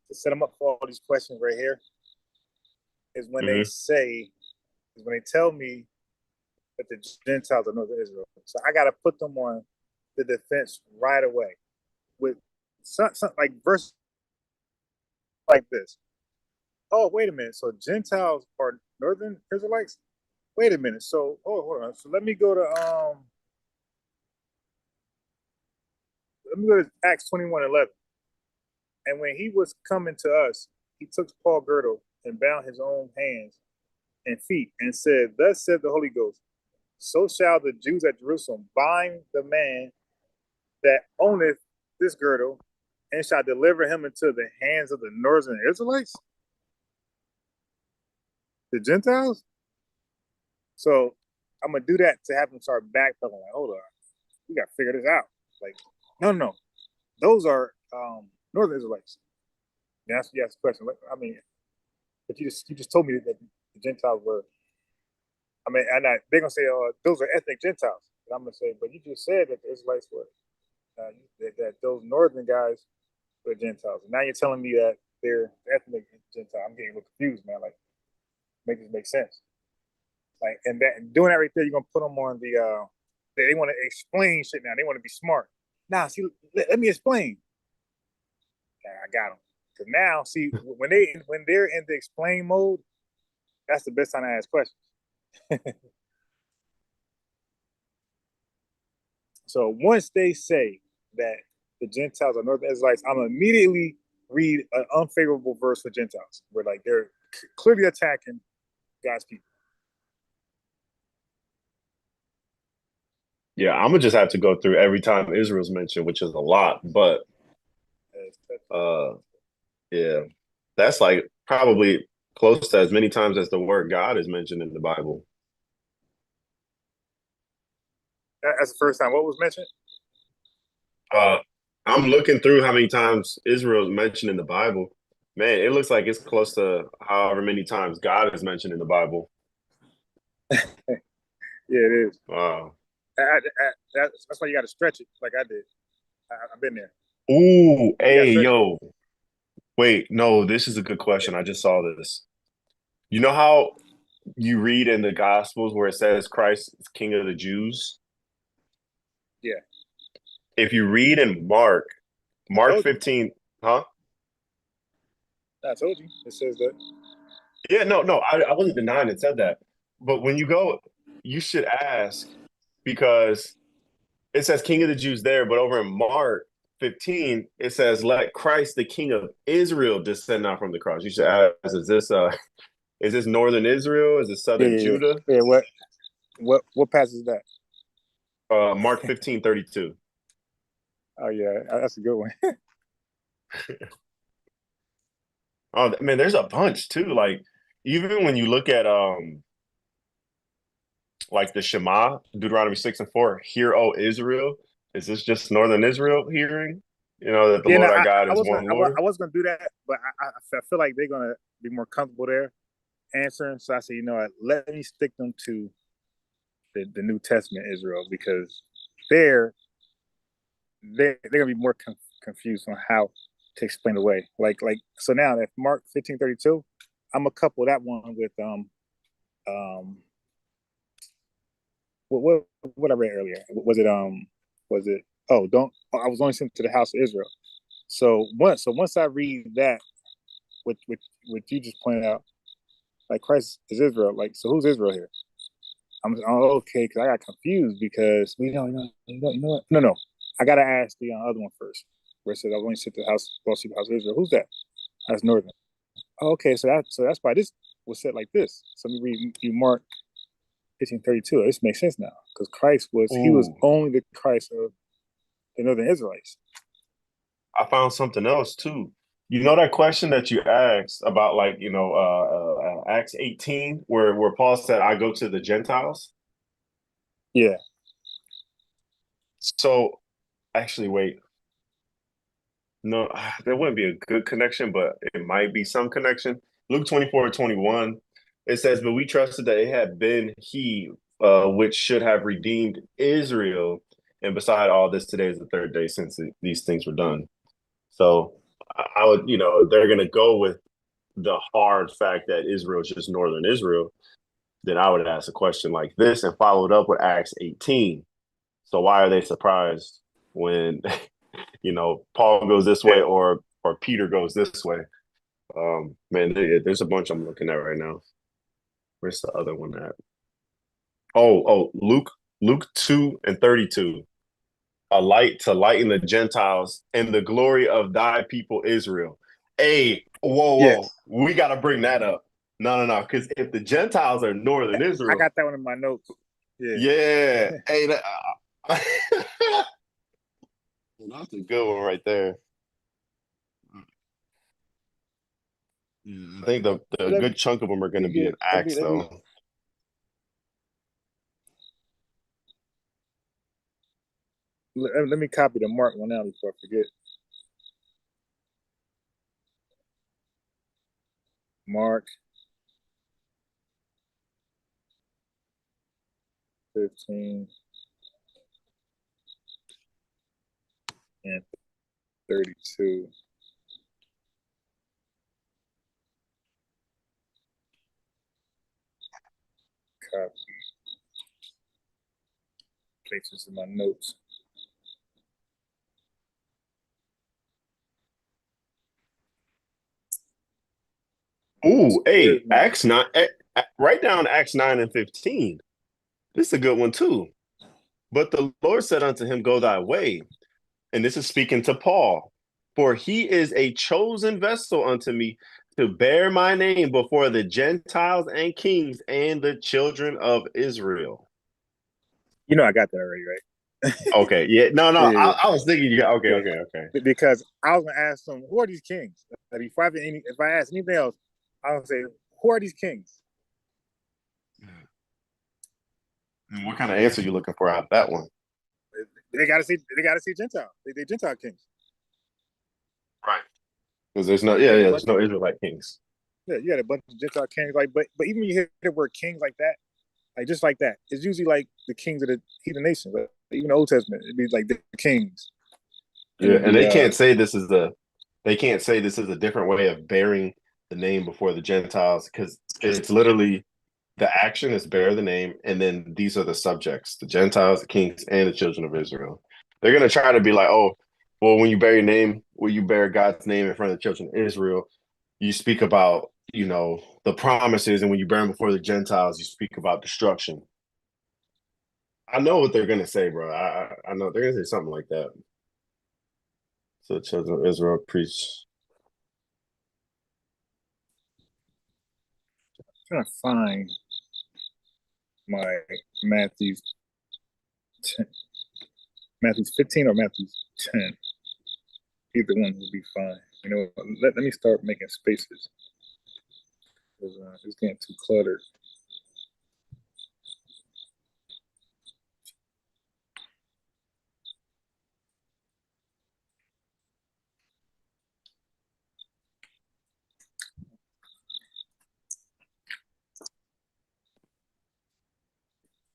to set them up for all these questions right here is when they Hmm. say is when they tell me that the Gentiles are northern Israel. So I got to put them on the defense right away with some like verse like this. Oh, wait a minute. So Gentiles are northern Israelites? Wait a minute. So hold on. So let me go to Acts 21:11. And when he was coming to us, he took Paul girdle and bound his own hands and feet and said, thus said the Holy Ghost, so shall the Jews at Jerusalem bind the man that owneth this girdle and shall deliver him into the hands of the northern Israelites, the Gentiles. So I'm gonna do that to have them start backpedaling. Like, hold on, we gotta figure this out. Like, no, those are northern Israelites. You asked the question. I mean, but you just told me that the Gentiles were. I mean, and they're gonna say, those are ethnic Gentiles. And I'm gonna say, but you just said that the Israelites were that those northern guys were Gentiles. And now you're telling me that they're ethnic Gentile. I'm getting a little confused, man. Like, make this make sense. Like, and that doing that right there, you're gonna put them on the. They want to explain shit now. They want to be smart. Now, see, let me explain. I got them. Because now, see, when they're in the explain mode, that's the best time to ask questions. So once they say that the Gentiles are Northern Israelites, I'm immediately read an unfavorable verse for Gentiles, where like they're clearly attacking God's people. Yeah, I'm gonna just have to go through every time Israel's mentioned, which is a lot. But uh, yeah, that's like probably close to as many times as the word God is mentioned in the Bible. That's the first time. What was mentioned? Uh, I'm looking through how many times Israel is mentioned in the Bible. Man, it looks like it's close to however many times God is mentioned in the Bible. Yeah, it is. Wow. That's why you got to stretch it, like I did. I've been there. Ooh, You got to hey, stretch it. yo. Wait, no, this is a good question. I just saw this. You know how you read in the Gospels where it says Christ is King of the Jews? Yeah, If you read in Mark told you. 15, huh? I told you. It says that. Yeah, no, I wasn't denying it said that. But when you go, you should ask because it says King of the Jews there, but over in Mark 15, it says, let Christ, the King of Israel, descend down from the cross. You should ask, is this northern Israel? Is it Yeah, southern yeah, yeah. Judah? Yeah. What passes that? Mark 15:32. Oh yeah, that's a good one. Oh man, there's a bunch too. Like even when you look at like the Shema, Deuteronomy 6:4, hear, O Israel. Is this just northern Israel hearing? You know, that the Yeah, no, Lord our God is one I Lord. was gonna do that, but I feel like they're gonna be more comfortable there answering. So I said, let me stick them to the New Testament Israel because they're they're gonna be more confused on how to explain away. Like so now that Mark 15:32, I'm a couple that one with um what I read earlier. Was it don't I was only sent to the house of Israel. So once I read that, what you just pointed out, like Christ is Israel. Like, so who's Israel here? Okay because I got confused because what? No. I gotta ask the other one first. Where it says I was only sent to the house, well, see the house of Israel. Who's that? That's Northern. Okay, so that's why this was said like this. So let me read you Mark 15:32. This makes sense now because he was Ooh, only the Christ of the Northern Israelites. I found something else too. You know that question that you asked about like, Acts 18, where Paul said, I go to the Gentiles. Yeah, So actually, wait, no, there wouldn't be a good connection, but it might be some connection. Luke 24:21, it says, but we trusted that it had been he which should have redeemed Israel. And beside all this, today is the third day since these things were done. So I would, they're going to go with the hard fact that Israel is just northern Israel. Then I would ask a question like this and follow it up with Acts 18. So why are they surprised when Paul goes this way or Peter goes this way? Man, there's a bunch I'm looking at right now. Where's the other one at? Luke 2:32. A light to lighten the Gentiles and the glory of thy people Israel. Hey, Yeah, whoa. We got to bring that up. No. Because if the Gentiles are northern I Israel, got that one in my notes. Yeah. yeah. Hey, that's a good one right there. I think the Let good chunk of them are going me to be in get. Acts, though. Let me copy the Mark one now before I forget. Mark 15 and 32. Copy. Places in my notes. Ooh, Where's hey, my? Acts 9. Write down Acts 9 and 15. This is a good one, too. But the Lord said unto him, Go thy way. And this is speaking to Paul. For he is a chosen vessel unto me to bear my name before the Gentiles and kings and the children of Israel. I got that already, right? Okay, yeah, no, Yeah, I was thinking, yeah, okay, yeah. okay. Because I was gonna ask them, who are these kings? Like if I ask anything else, I would say, who are these kings? And what kind of answer you looking for out of that one? They gotta see Gentile. They Gentile kings. Right. Because You got a bunch there's no Israelite kings. you got a bunch of Gentile kings. Like, but even when you hear the word kings like that, like just like that, it's usually like the kings of the heathen nations. Like, even the Old Testament, it'd be like the kings, and Yeah, it'd and be they can't say this is a different way of bearing the name before the Gentiles because it's literally the action is bear the name, and then these are the subjects: the Gentiles, the kings, and the children of Israel. They're gonna try to be like, oh, well, when you bear your name, when you bear God's name in front of the children of Israel, you speak about the promises, and when you bear them before the Gentiles, you speak about destruction. I know what they're gonna say, bro. I know they're gonna say something like that. So the children of Israel preach. trying to find my Matthew 10, Matthew 15 or Matthew 10. Either one will be fine. Let me start making spaces because it's getting too cluttered.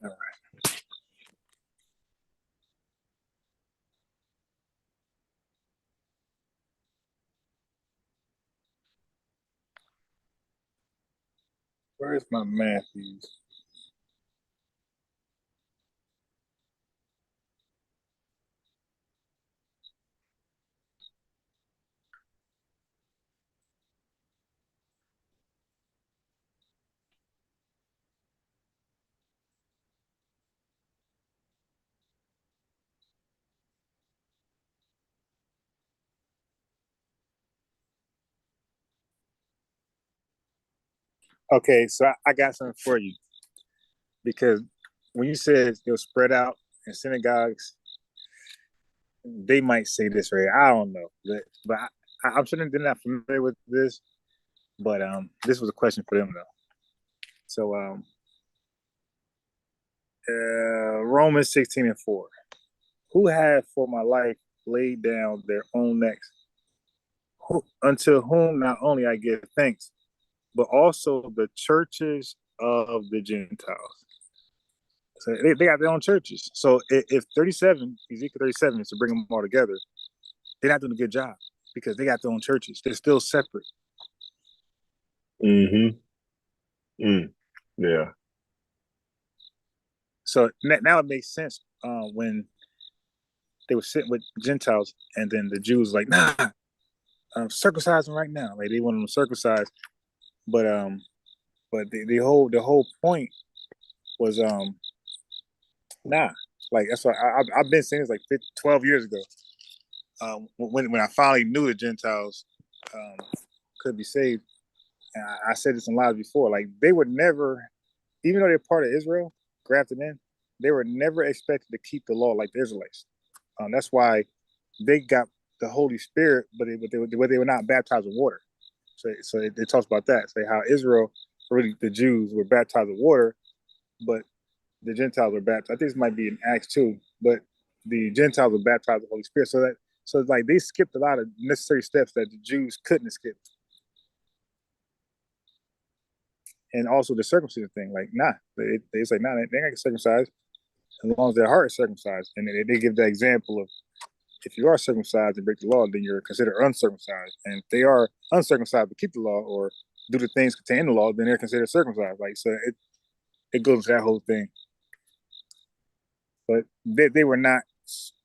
All right. Where's my Matthews? Okay, so I got something for you because when you said they'll spread out in synagogues, they might say this right. I don't know, but I'm sure they're not familiar with this. But this was a question for them though. So Romans 16:4. Who have for my life laid down their own necks, unto whom not only I give thanks, but also the churches of the Gentiles. So they got their own churches. So if 37, Ezekiel 37 is to bring them all together, they're not doing a good job because they got their own churches. They're still separate. Mm-hmm. Mm. Yeah. So now it makes sense when they were sitting with Gentiles, and then the Jews like, nah, circumcise them right now. Like they want them circumcised, but the whole point was nah. Like that's why I've been saying this like 12 years ago. When I finally knew the Gentiles could be saved, and I said this in lives before. Like they were never, even though they're part of Israel, grafted in, they were never expected to keep the law like the Israelites. That's why they got the Holy Spirit, but they were not baptized with water. So it talks about that. Say how Israel, really the Jews, were baptized with water, but the Gentiles were baptized. I think this might be in Acts 2, but the Gentiles were baptized with the Holy Spirit. So it's like they skipped a lot of necessary steps that the Jews couldn't skip. And also the circumcision thing, like nah, they say nah, they ain't circumcised as long as their heart is circumcised. And they give that example of if you are circumcised and break the law, then you're considered uncircumcised. And if they are uncircumcised but keep the law or do the things contained in the law, then they're considered circumcised. Like so, it goes to that whole thing. But they were not.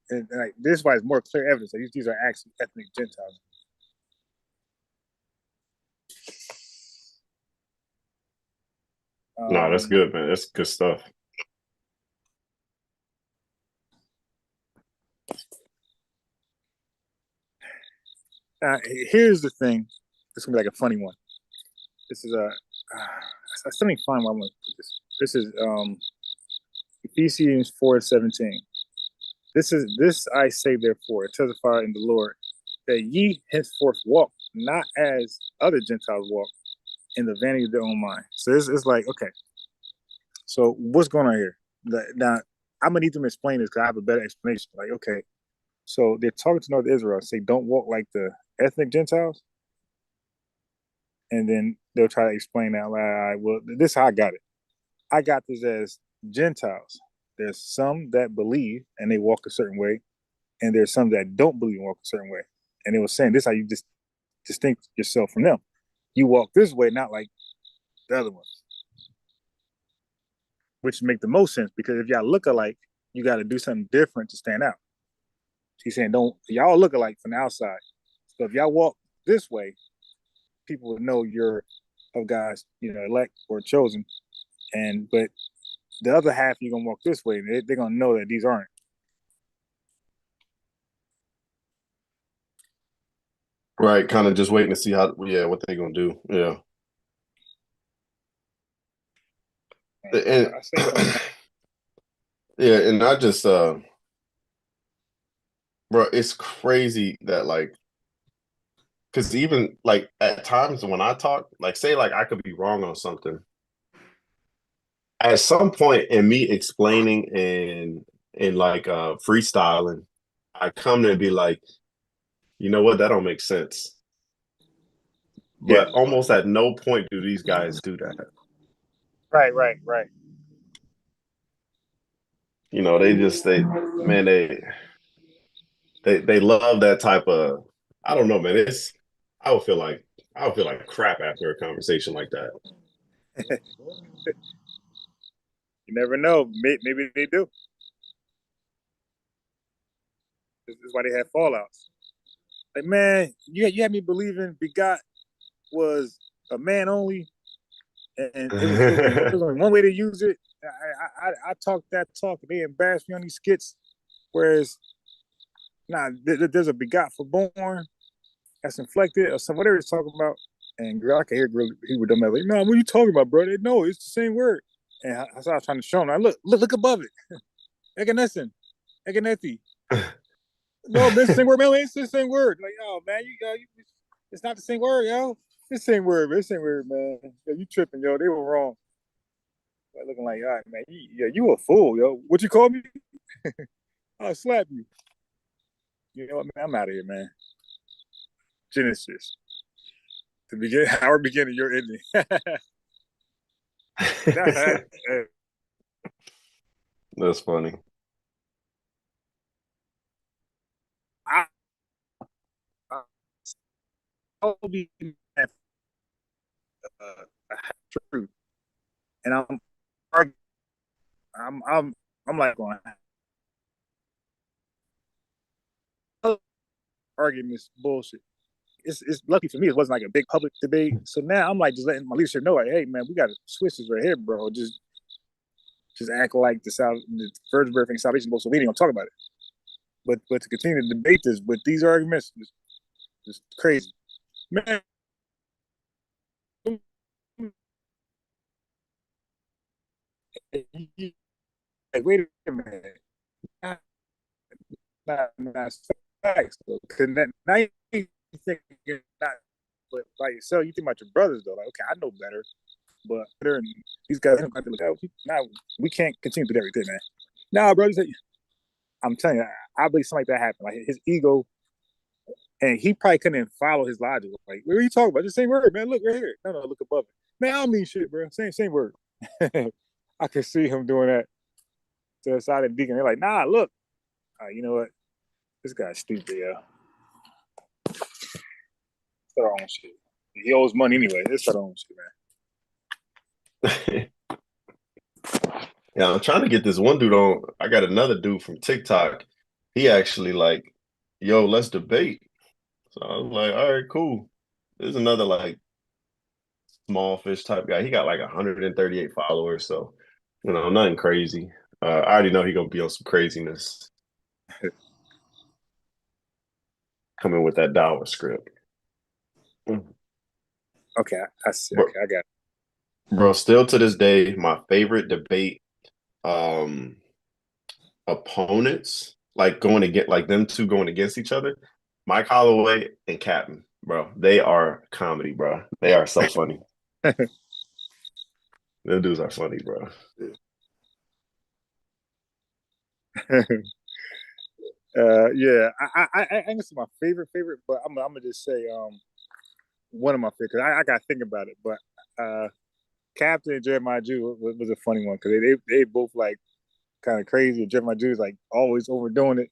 And like this is why it's more clear evidence that these are actually ethnic Gentiles. No, that's Um, good, man. That's good stuff. uh, Here's the thing. This is gonna be like a funny one. This is a. I still need to find where I'm gonna put this. This is Ephesians 4:17. This I say therefore, testify in the Lord, that ye henceforth walk not as other Gentiles walk in the vanity of their own mind. So it's like, okay, so what's going on here? Now I'm gonna need them to explain this because I have a better explanation. Like, okay, so they're talking to North Israel, say don't walk like the ethnic Gentiles, and then they'll try to explain that. Like, all right, well, this is how I got it. I got this as Gentiles. There's some that believe and they walk a certain way, and there's some that don't believe and walk a certain way. And it was saying this is how you just distinct yourself from them. You walk this way, not like the other ones, which make the most sense because if y'all look alike, you got to do something different to stand out. He's saying don't y'all look alike from the outside. So if y'all walk this way, people would know you're of God's, elect or chosen. And but the other half you're gonna walk this way, they're gonna know that these aren't. Right. Kind of just waiting to see what they're gonna do. Yeah. And I say something. yeah, and I just bro, it's crazy that like because even like at times when I talk, like say like I could be wrong on something. At some point in me explaining and like freestyling, I come to be like, you know what, that don't make sense. Yeah. But almost at no point do these guys do that. Right. They man, they love that type of I don't know, man. I would feel like I would feel like crap after a conversation like that. You never know. Maybe they do. This is why they have fallouts. Like, man, you had me believing begot was a man only, and it was only one way to use it. I talked that talk, and they embarrassed me on these skits. Whereas, nah, there's a begot for born that's inflected or some whatever it's talking about. And girl, I can hear girl, he would dumb like, no, what are you talking about, bro? They know it's the same word. And I was trying to show him. I look above it. Eganesen, Eganeti. No, man, it's the same word, man. It's the same word. Like, oh man, it's not the same word, yo. It's the same word, man. It's the same word, man. Yo, you tripping, yo. They were wrong. Like, looking like, all right, man, you a fool, yo. What you call me? I'll slap you. You know what, man? I'm out of here, man. Genesis. To begin, our beginning, your ending. That, That's funny. I, I'll be true, and I'm like going arguing this bullshit. It's lucky for me it wasn't like a big public debate. So now I'm like just letting my leadership know, like, hey man, we got to switch this right here, bro. Just act like the Virgin Birth and Salvation Bowl, so we ain't gonna talk about it. But to continue to debate this with these arguments is crazy, man. Like, wait a minute, not facts though. Cause now you think you're not, but by yourself, you think about your brothers though. Like, okay, I know better, but these guys don't have to look out. Now we can't continue to do everything, man. Nah, brothers, I'm telling you, I believe something like that happened. Like his ego, and he probably couldn't even follow his logic. Like, what are you talking about? The same word, man. Look right here. No, look above it. Man, I don't mean shit, bro. Same word. I could see him doing that to the side of the deacon. They're like, nah, look. You know what? This guy's stupid, yeah. It's our own shit. He owes money anyway. It's our own shit, Yeah, I'm trying to get this one dude on. I got another dude from TikTok. He actually like, yo, let's debate. So I was like, all right, cool. There's another like small fish type guy. He got like 138 followers, so nothing crazy. I already know he gonna be on some craziness man. coming with that Dawa script. Okay, I see. Bro, Okay, I got it. bro, still to this day, my favorite debate um opponents, like going to get like them two going against each other, Mike Holloway and Captain, bro. They are comedy, bro. They are so funny. Them dudes are funny, bro. Yeah, I ain't gonna say my favorite, but I'm gonna just say one of my favorites. I got to think about it, but Captain and Jeremiah Jew was a funny one because they both like kind of crazy. Jeremiah Jew is like always overdoing it.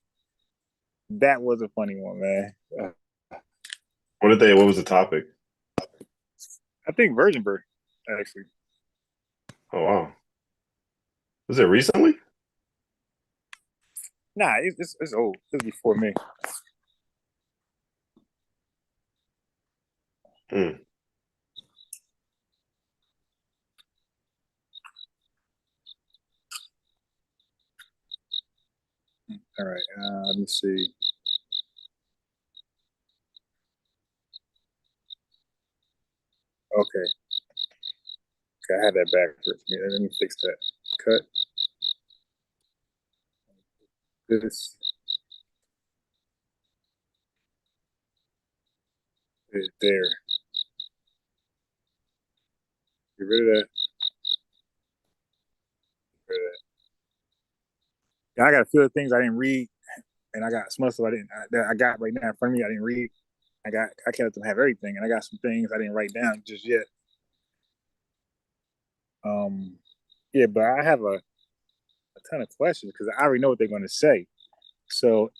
That was a funny one, man. What was the topic? I think Virgin Birth actually. Oh wow. Was it recently? Nah, it's old. It's before me. Hmm. All right, let me see. Okay, okay, I had that backwards. Let me fix that. Cut this is there. Get rid of that. Get rid of that. Yeah, I got a few of things I didn't read, and I got some stuff that I got right now in front of me. I didn't read. I can't let them have everything, and I got some things I didn't write down just yet. Um, yeah, but I have a ton of questions because I already know what they're going to say. So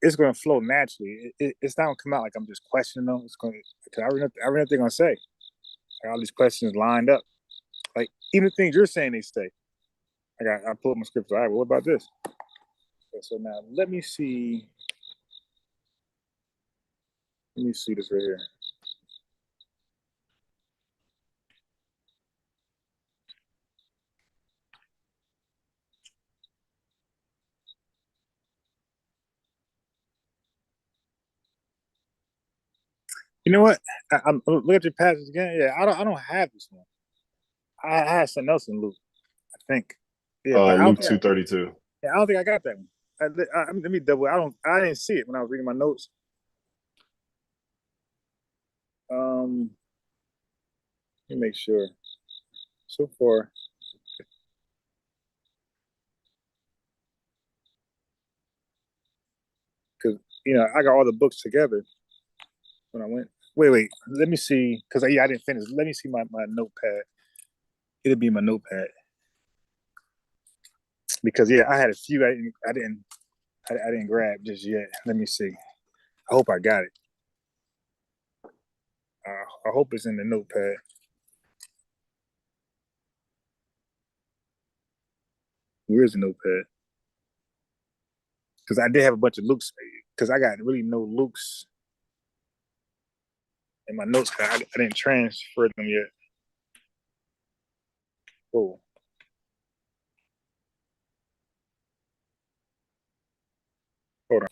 it's going to flow naturally. It's not going to come out like I'm just questioning them. It's going to, I already know what they're going to say. Like all these questions lined up. Like even the things you're saying, they say. I pulled up my script. All right, well, what about this? Okay, so now let me see. Let me see this right here. You know what? I'm look at your passage again. Yeah, I don't have this one. I had something else in Luke, I think. Yeah, but Luke 2:32. I don't think I got that one. Let me double. I didn't see it when I was reading my notes. Let me make sure. So far, because I got all the books together when I went. Wait. Let me see, because I didn't finish. Let me see my notepad. It'll be my notepad. because yeah, I had a few I didn't grab just yet. Let me see. I hope I got it. I hope it's in the notepad. Where's the notepad? Because I did have a bunch of Luke's. Because I got really no Luke's in my notes. I didn't transfer them yet. Oh, hold on.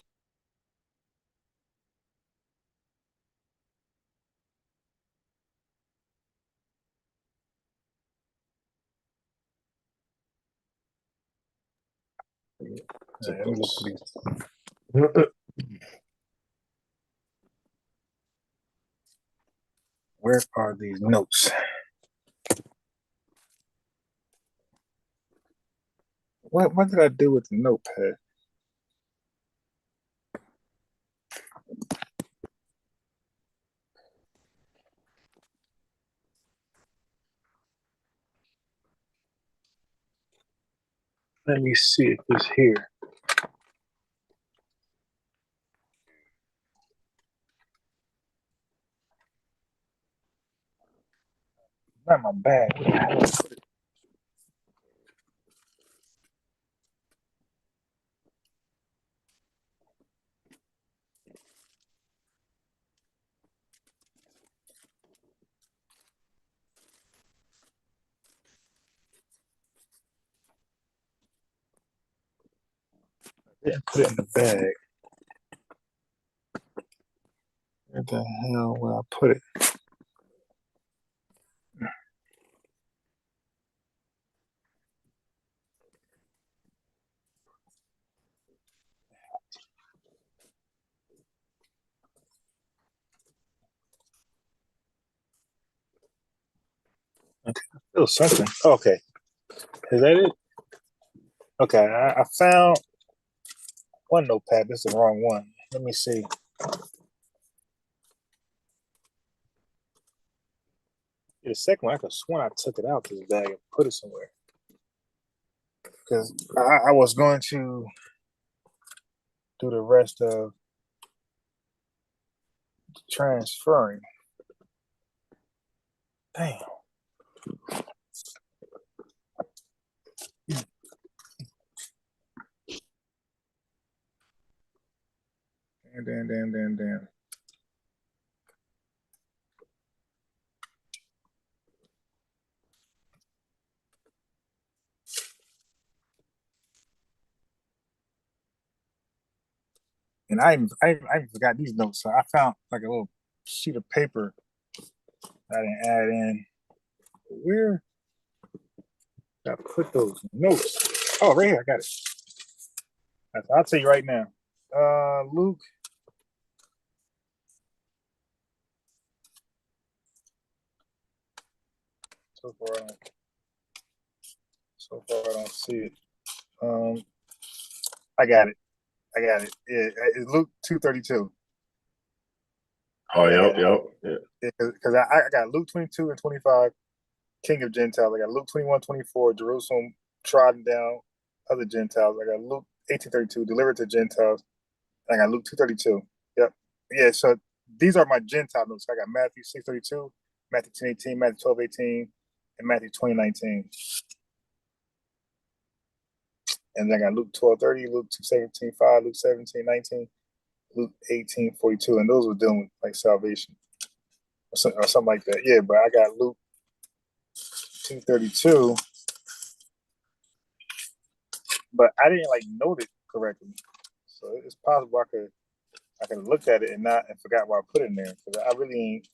Let me look for these. Where are these notes? What did I do with the notepad? Let me see if it's here. Not my bag. I didn't put it in the bag. Where the hell will I put it? Okay, I feel something. Okay, is that it? Okay, I found one notepad. This is the wrong one. Let me see. The second one, I could have sworn I took it out this bag and put it somewhere. Because I was going to do the rest of transferring. Damn. Damn. And I forgot these notes. So I found like a little sheet of paper that I didn't add in. Where did I put those notes? Oh, right here. I got it. I'll tell you right now. Luke. So far, I don't see it. Um, I got it. Yeah, it's Luke 2:32. Oh, Yeah, I yep, got it. yep, Yeah, because I got Luke 22 and 25, King of Gentiles. I got Luke 21:24, Jerusalem trodden down other Gentiles. I got Luke 18:32, delivered to Gentiles. I got Luke 2:32. Yep. Yeah, so these are my Gentile notes. I got Matthew 6:32, Matthew 10:18, Matthew 12:18, and Matthew 20:19. And then I got Luke 12:30, Luke 2:17:5, Luke 17:19, Luke 18:42. And those were dealing with like salvation or something like that. Yeah, but I got Luke 2:32, but I didn't like note it correctly. So it's possible I could have looked at it and forgot why I put it in there because I really ain't.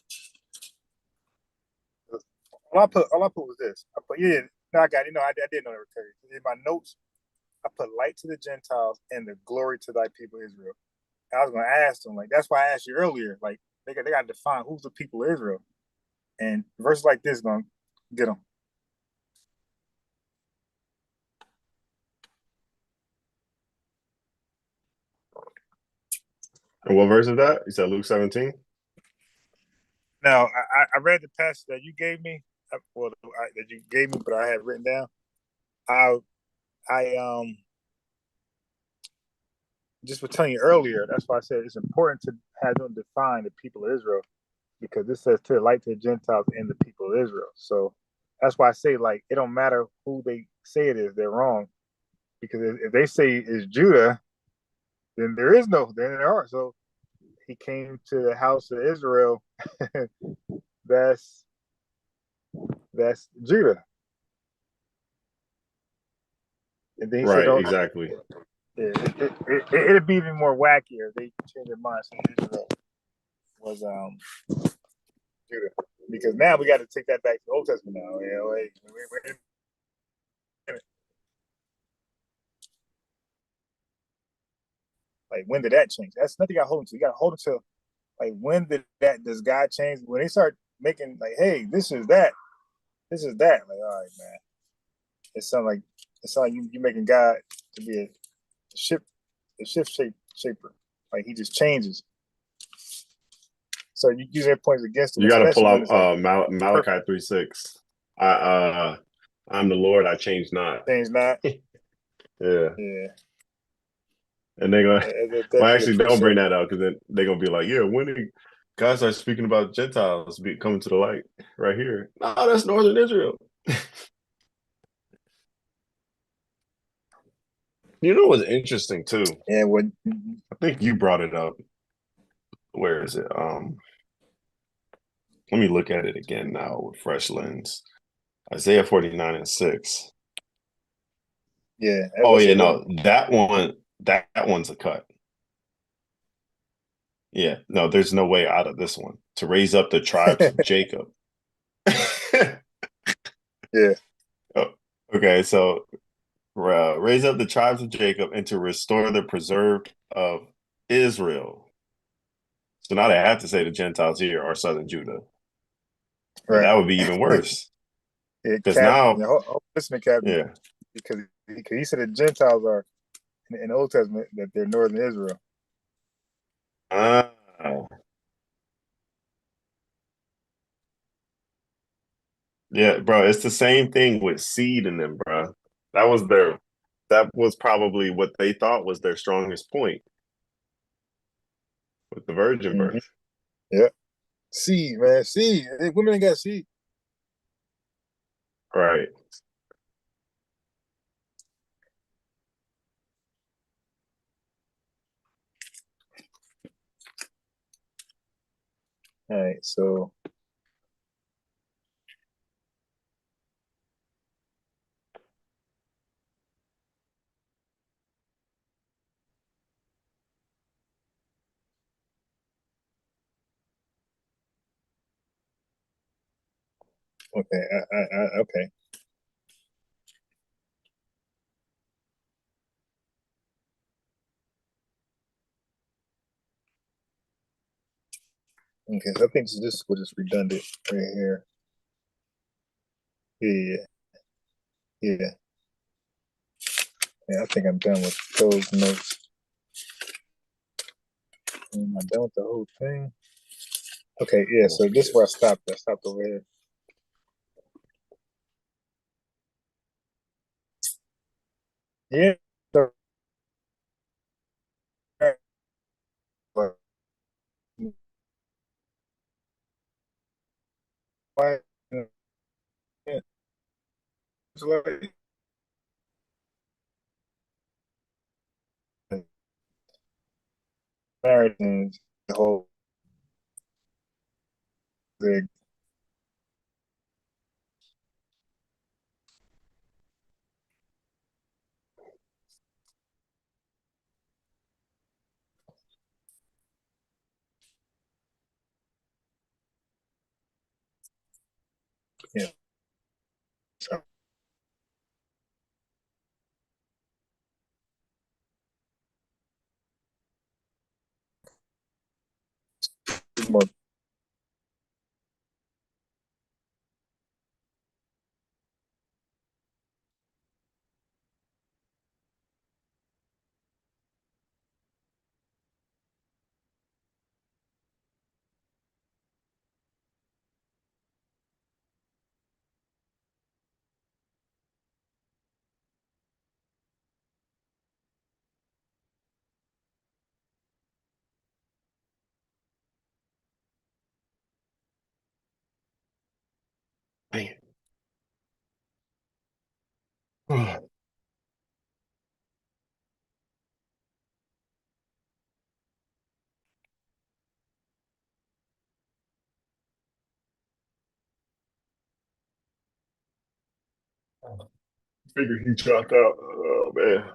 All I put was this. I put yeah. No, I got it. I did know that recurring. In my notes, I put light to the Gentiles and the glory to thy people Israel. And I was going to ask them like that's why I asked you earlier. Like they got to define who's the people of Israel, and verses like this going to get them. And what verse is that? You said Luke 17? Now I read the passage that you gave me. Well, that you gave me, but I had written down. I I just was telling you earlier. That's why I said it's important to have them define the people of Israel because this says to the light to the Gentiles and the people of Israel. So that's why I say like it don't matter who they say it is, they're wrong because if they say it's Judah, then there is no, then there are. So he came to the house of Israel. that's that's Judah, and then he said, Right, "Oh, exactly. it'd be even more wackier if they changed their mind saying Israel was Judah, because now we got to take that back to the Old Testament now. You know, like when did that change? That's nothing you got to hold to. You got to hold it to like when did that does God change? When they start making like, hey, this is that, this is that. Like, all right, man, it sounds like you making God to be ship a shift shaper. Like he just changes. So you use their points against him, You got to pull especially when out it's like Malachi perfect 3:6. I'm the Lord, I change not. change. Not Yeah. yeah, And they're gonna well that'd be a actually don't bring precept. that out because then they're gonna be like, yeah, when did God start speaking about Gentiles coming to the light right here? Oh, that's Northern Israel. You know what's interesting too? And when I think you brought it up. Where is it? Let me look at it again now with fresh lens. Isaiah 49:6. yeah, Oh that's a yeah, good one. no, that one's a cut. Yeah, no, there's no way out of this one. To raise up the tribes of Jacob. Yeah, Oh, okay, so raise up the tribes of Jacob and to restore the preserved of Israel. So now they have to say the Gentiles here are southern Judah, but right. that would be even worse Yeah, because Cap. now, Yeah, listen to Captain, yeah, because he said the Gentiles are in the Old Testament that they're Northern Israel. ah, yeah, bro, it's the same thing with seed in them, bro. That was their, that was probably what they thought was their strongest point with the virgin Mm-hmm. birth, Yeah, seed, man, seed. Women ain't got seed. right? All right, so okay, okay. Okay, so I think this was just redundant right here. Yeah, yeah, yeah. I think I'm done with those notes. Am I done with the whole thing? Okay, yeah. So this is where I stopped. I stopped over here. Yeah. So, why? It's like Americans, the whole thing. Yeah. So, more, Figured he dropped out. Oh man.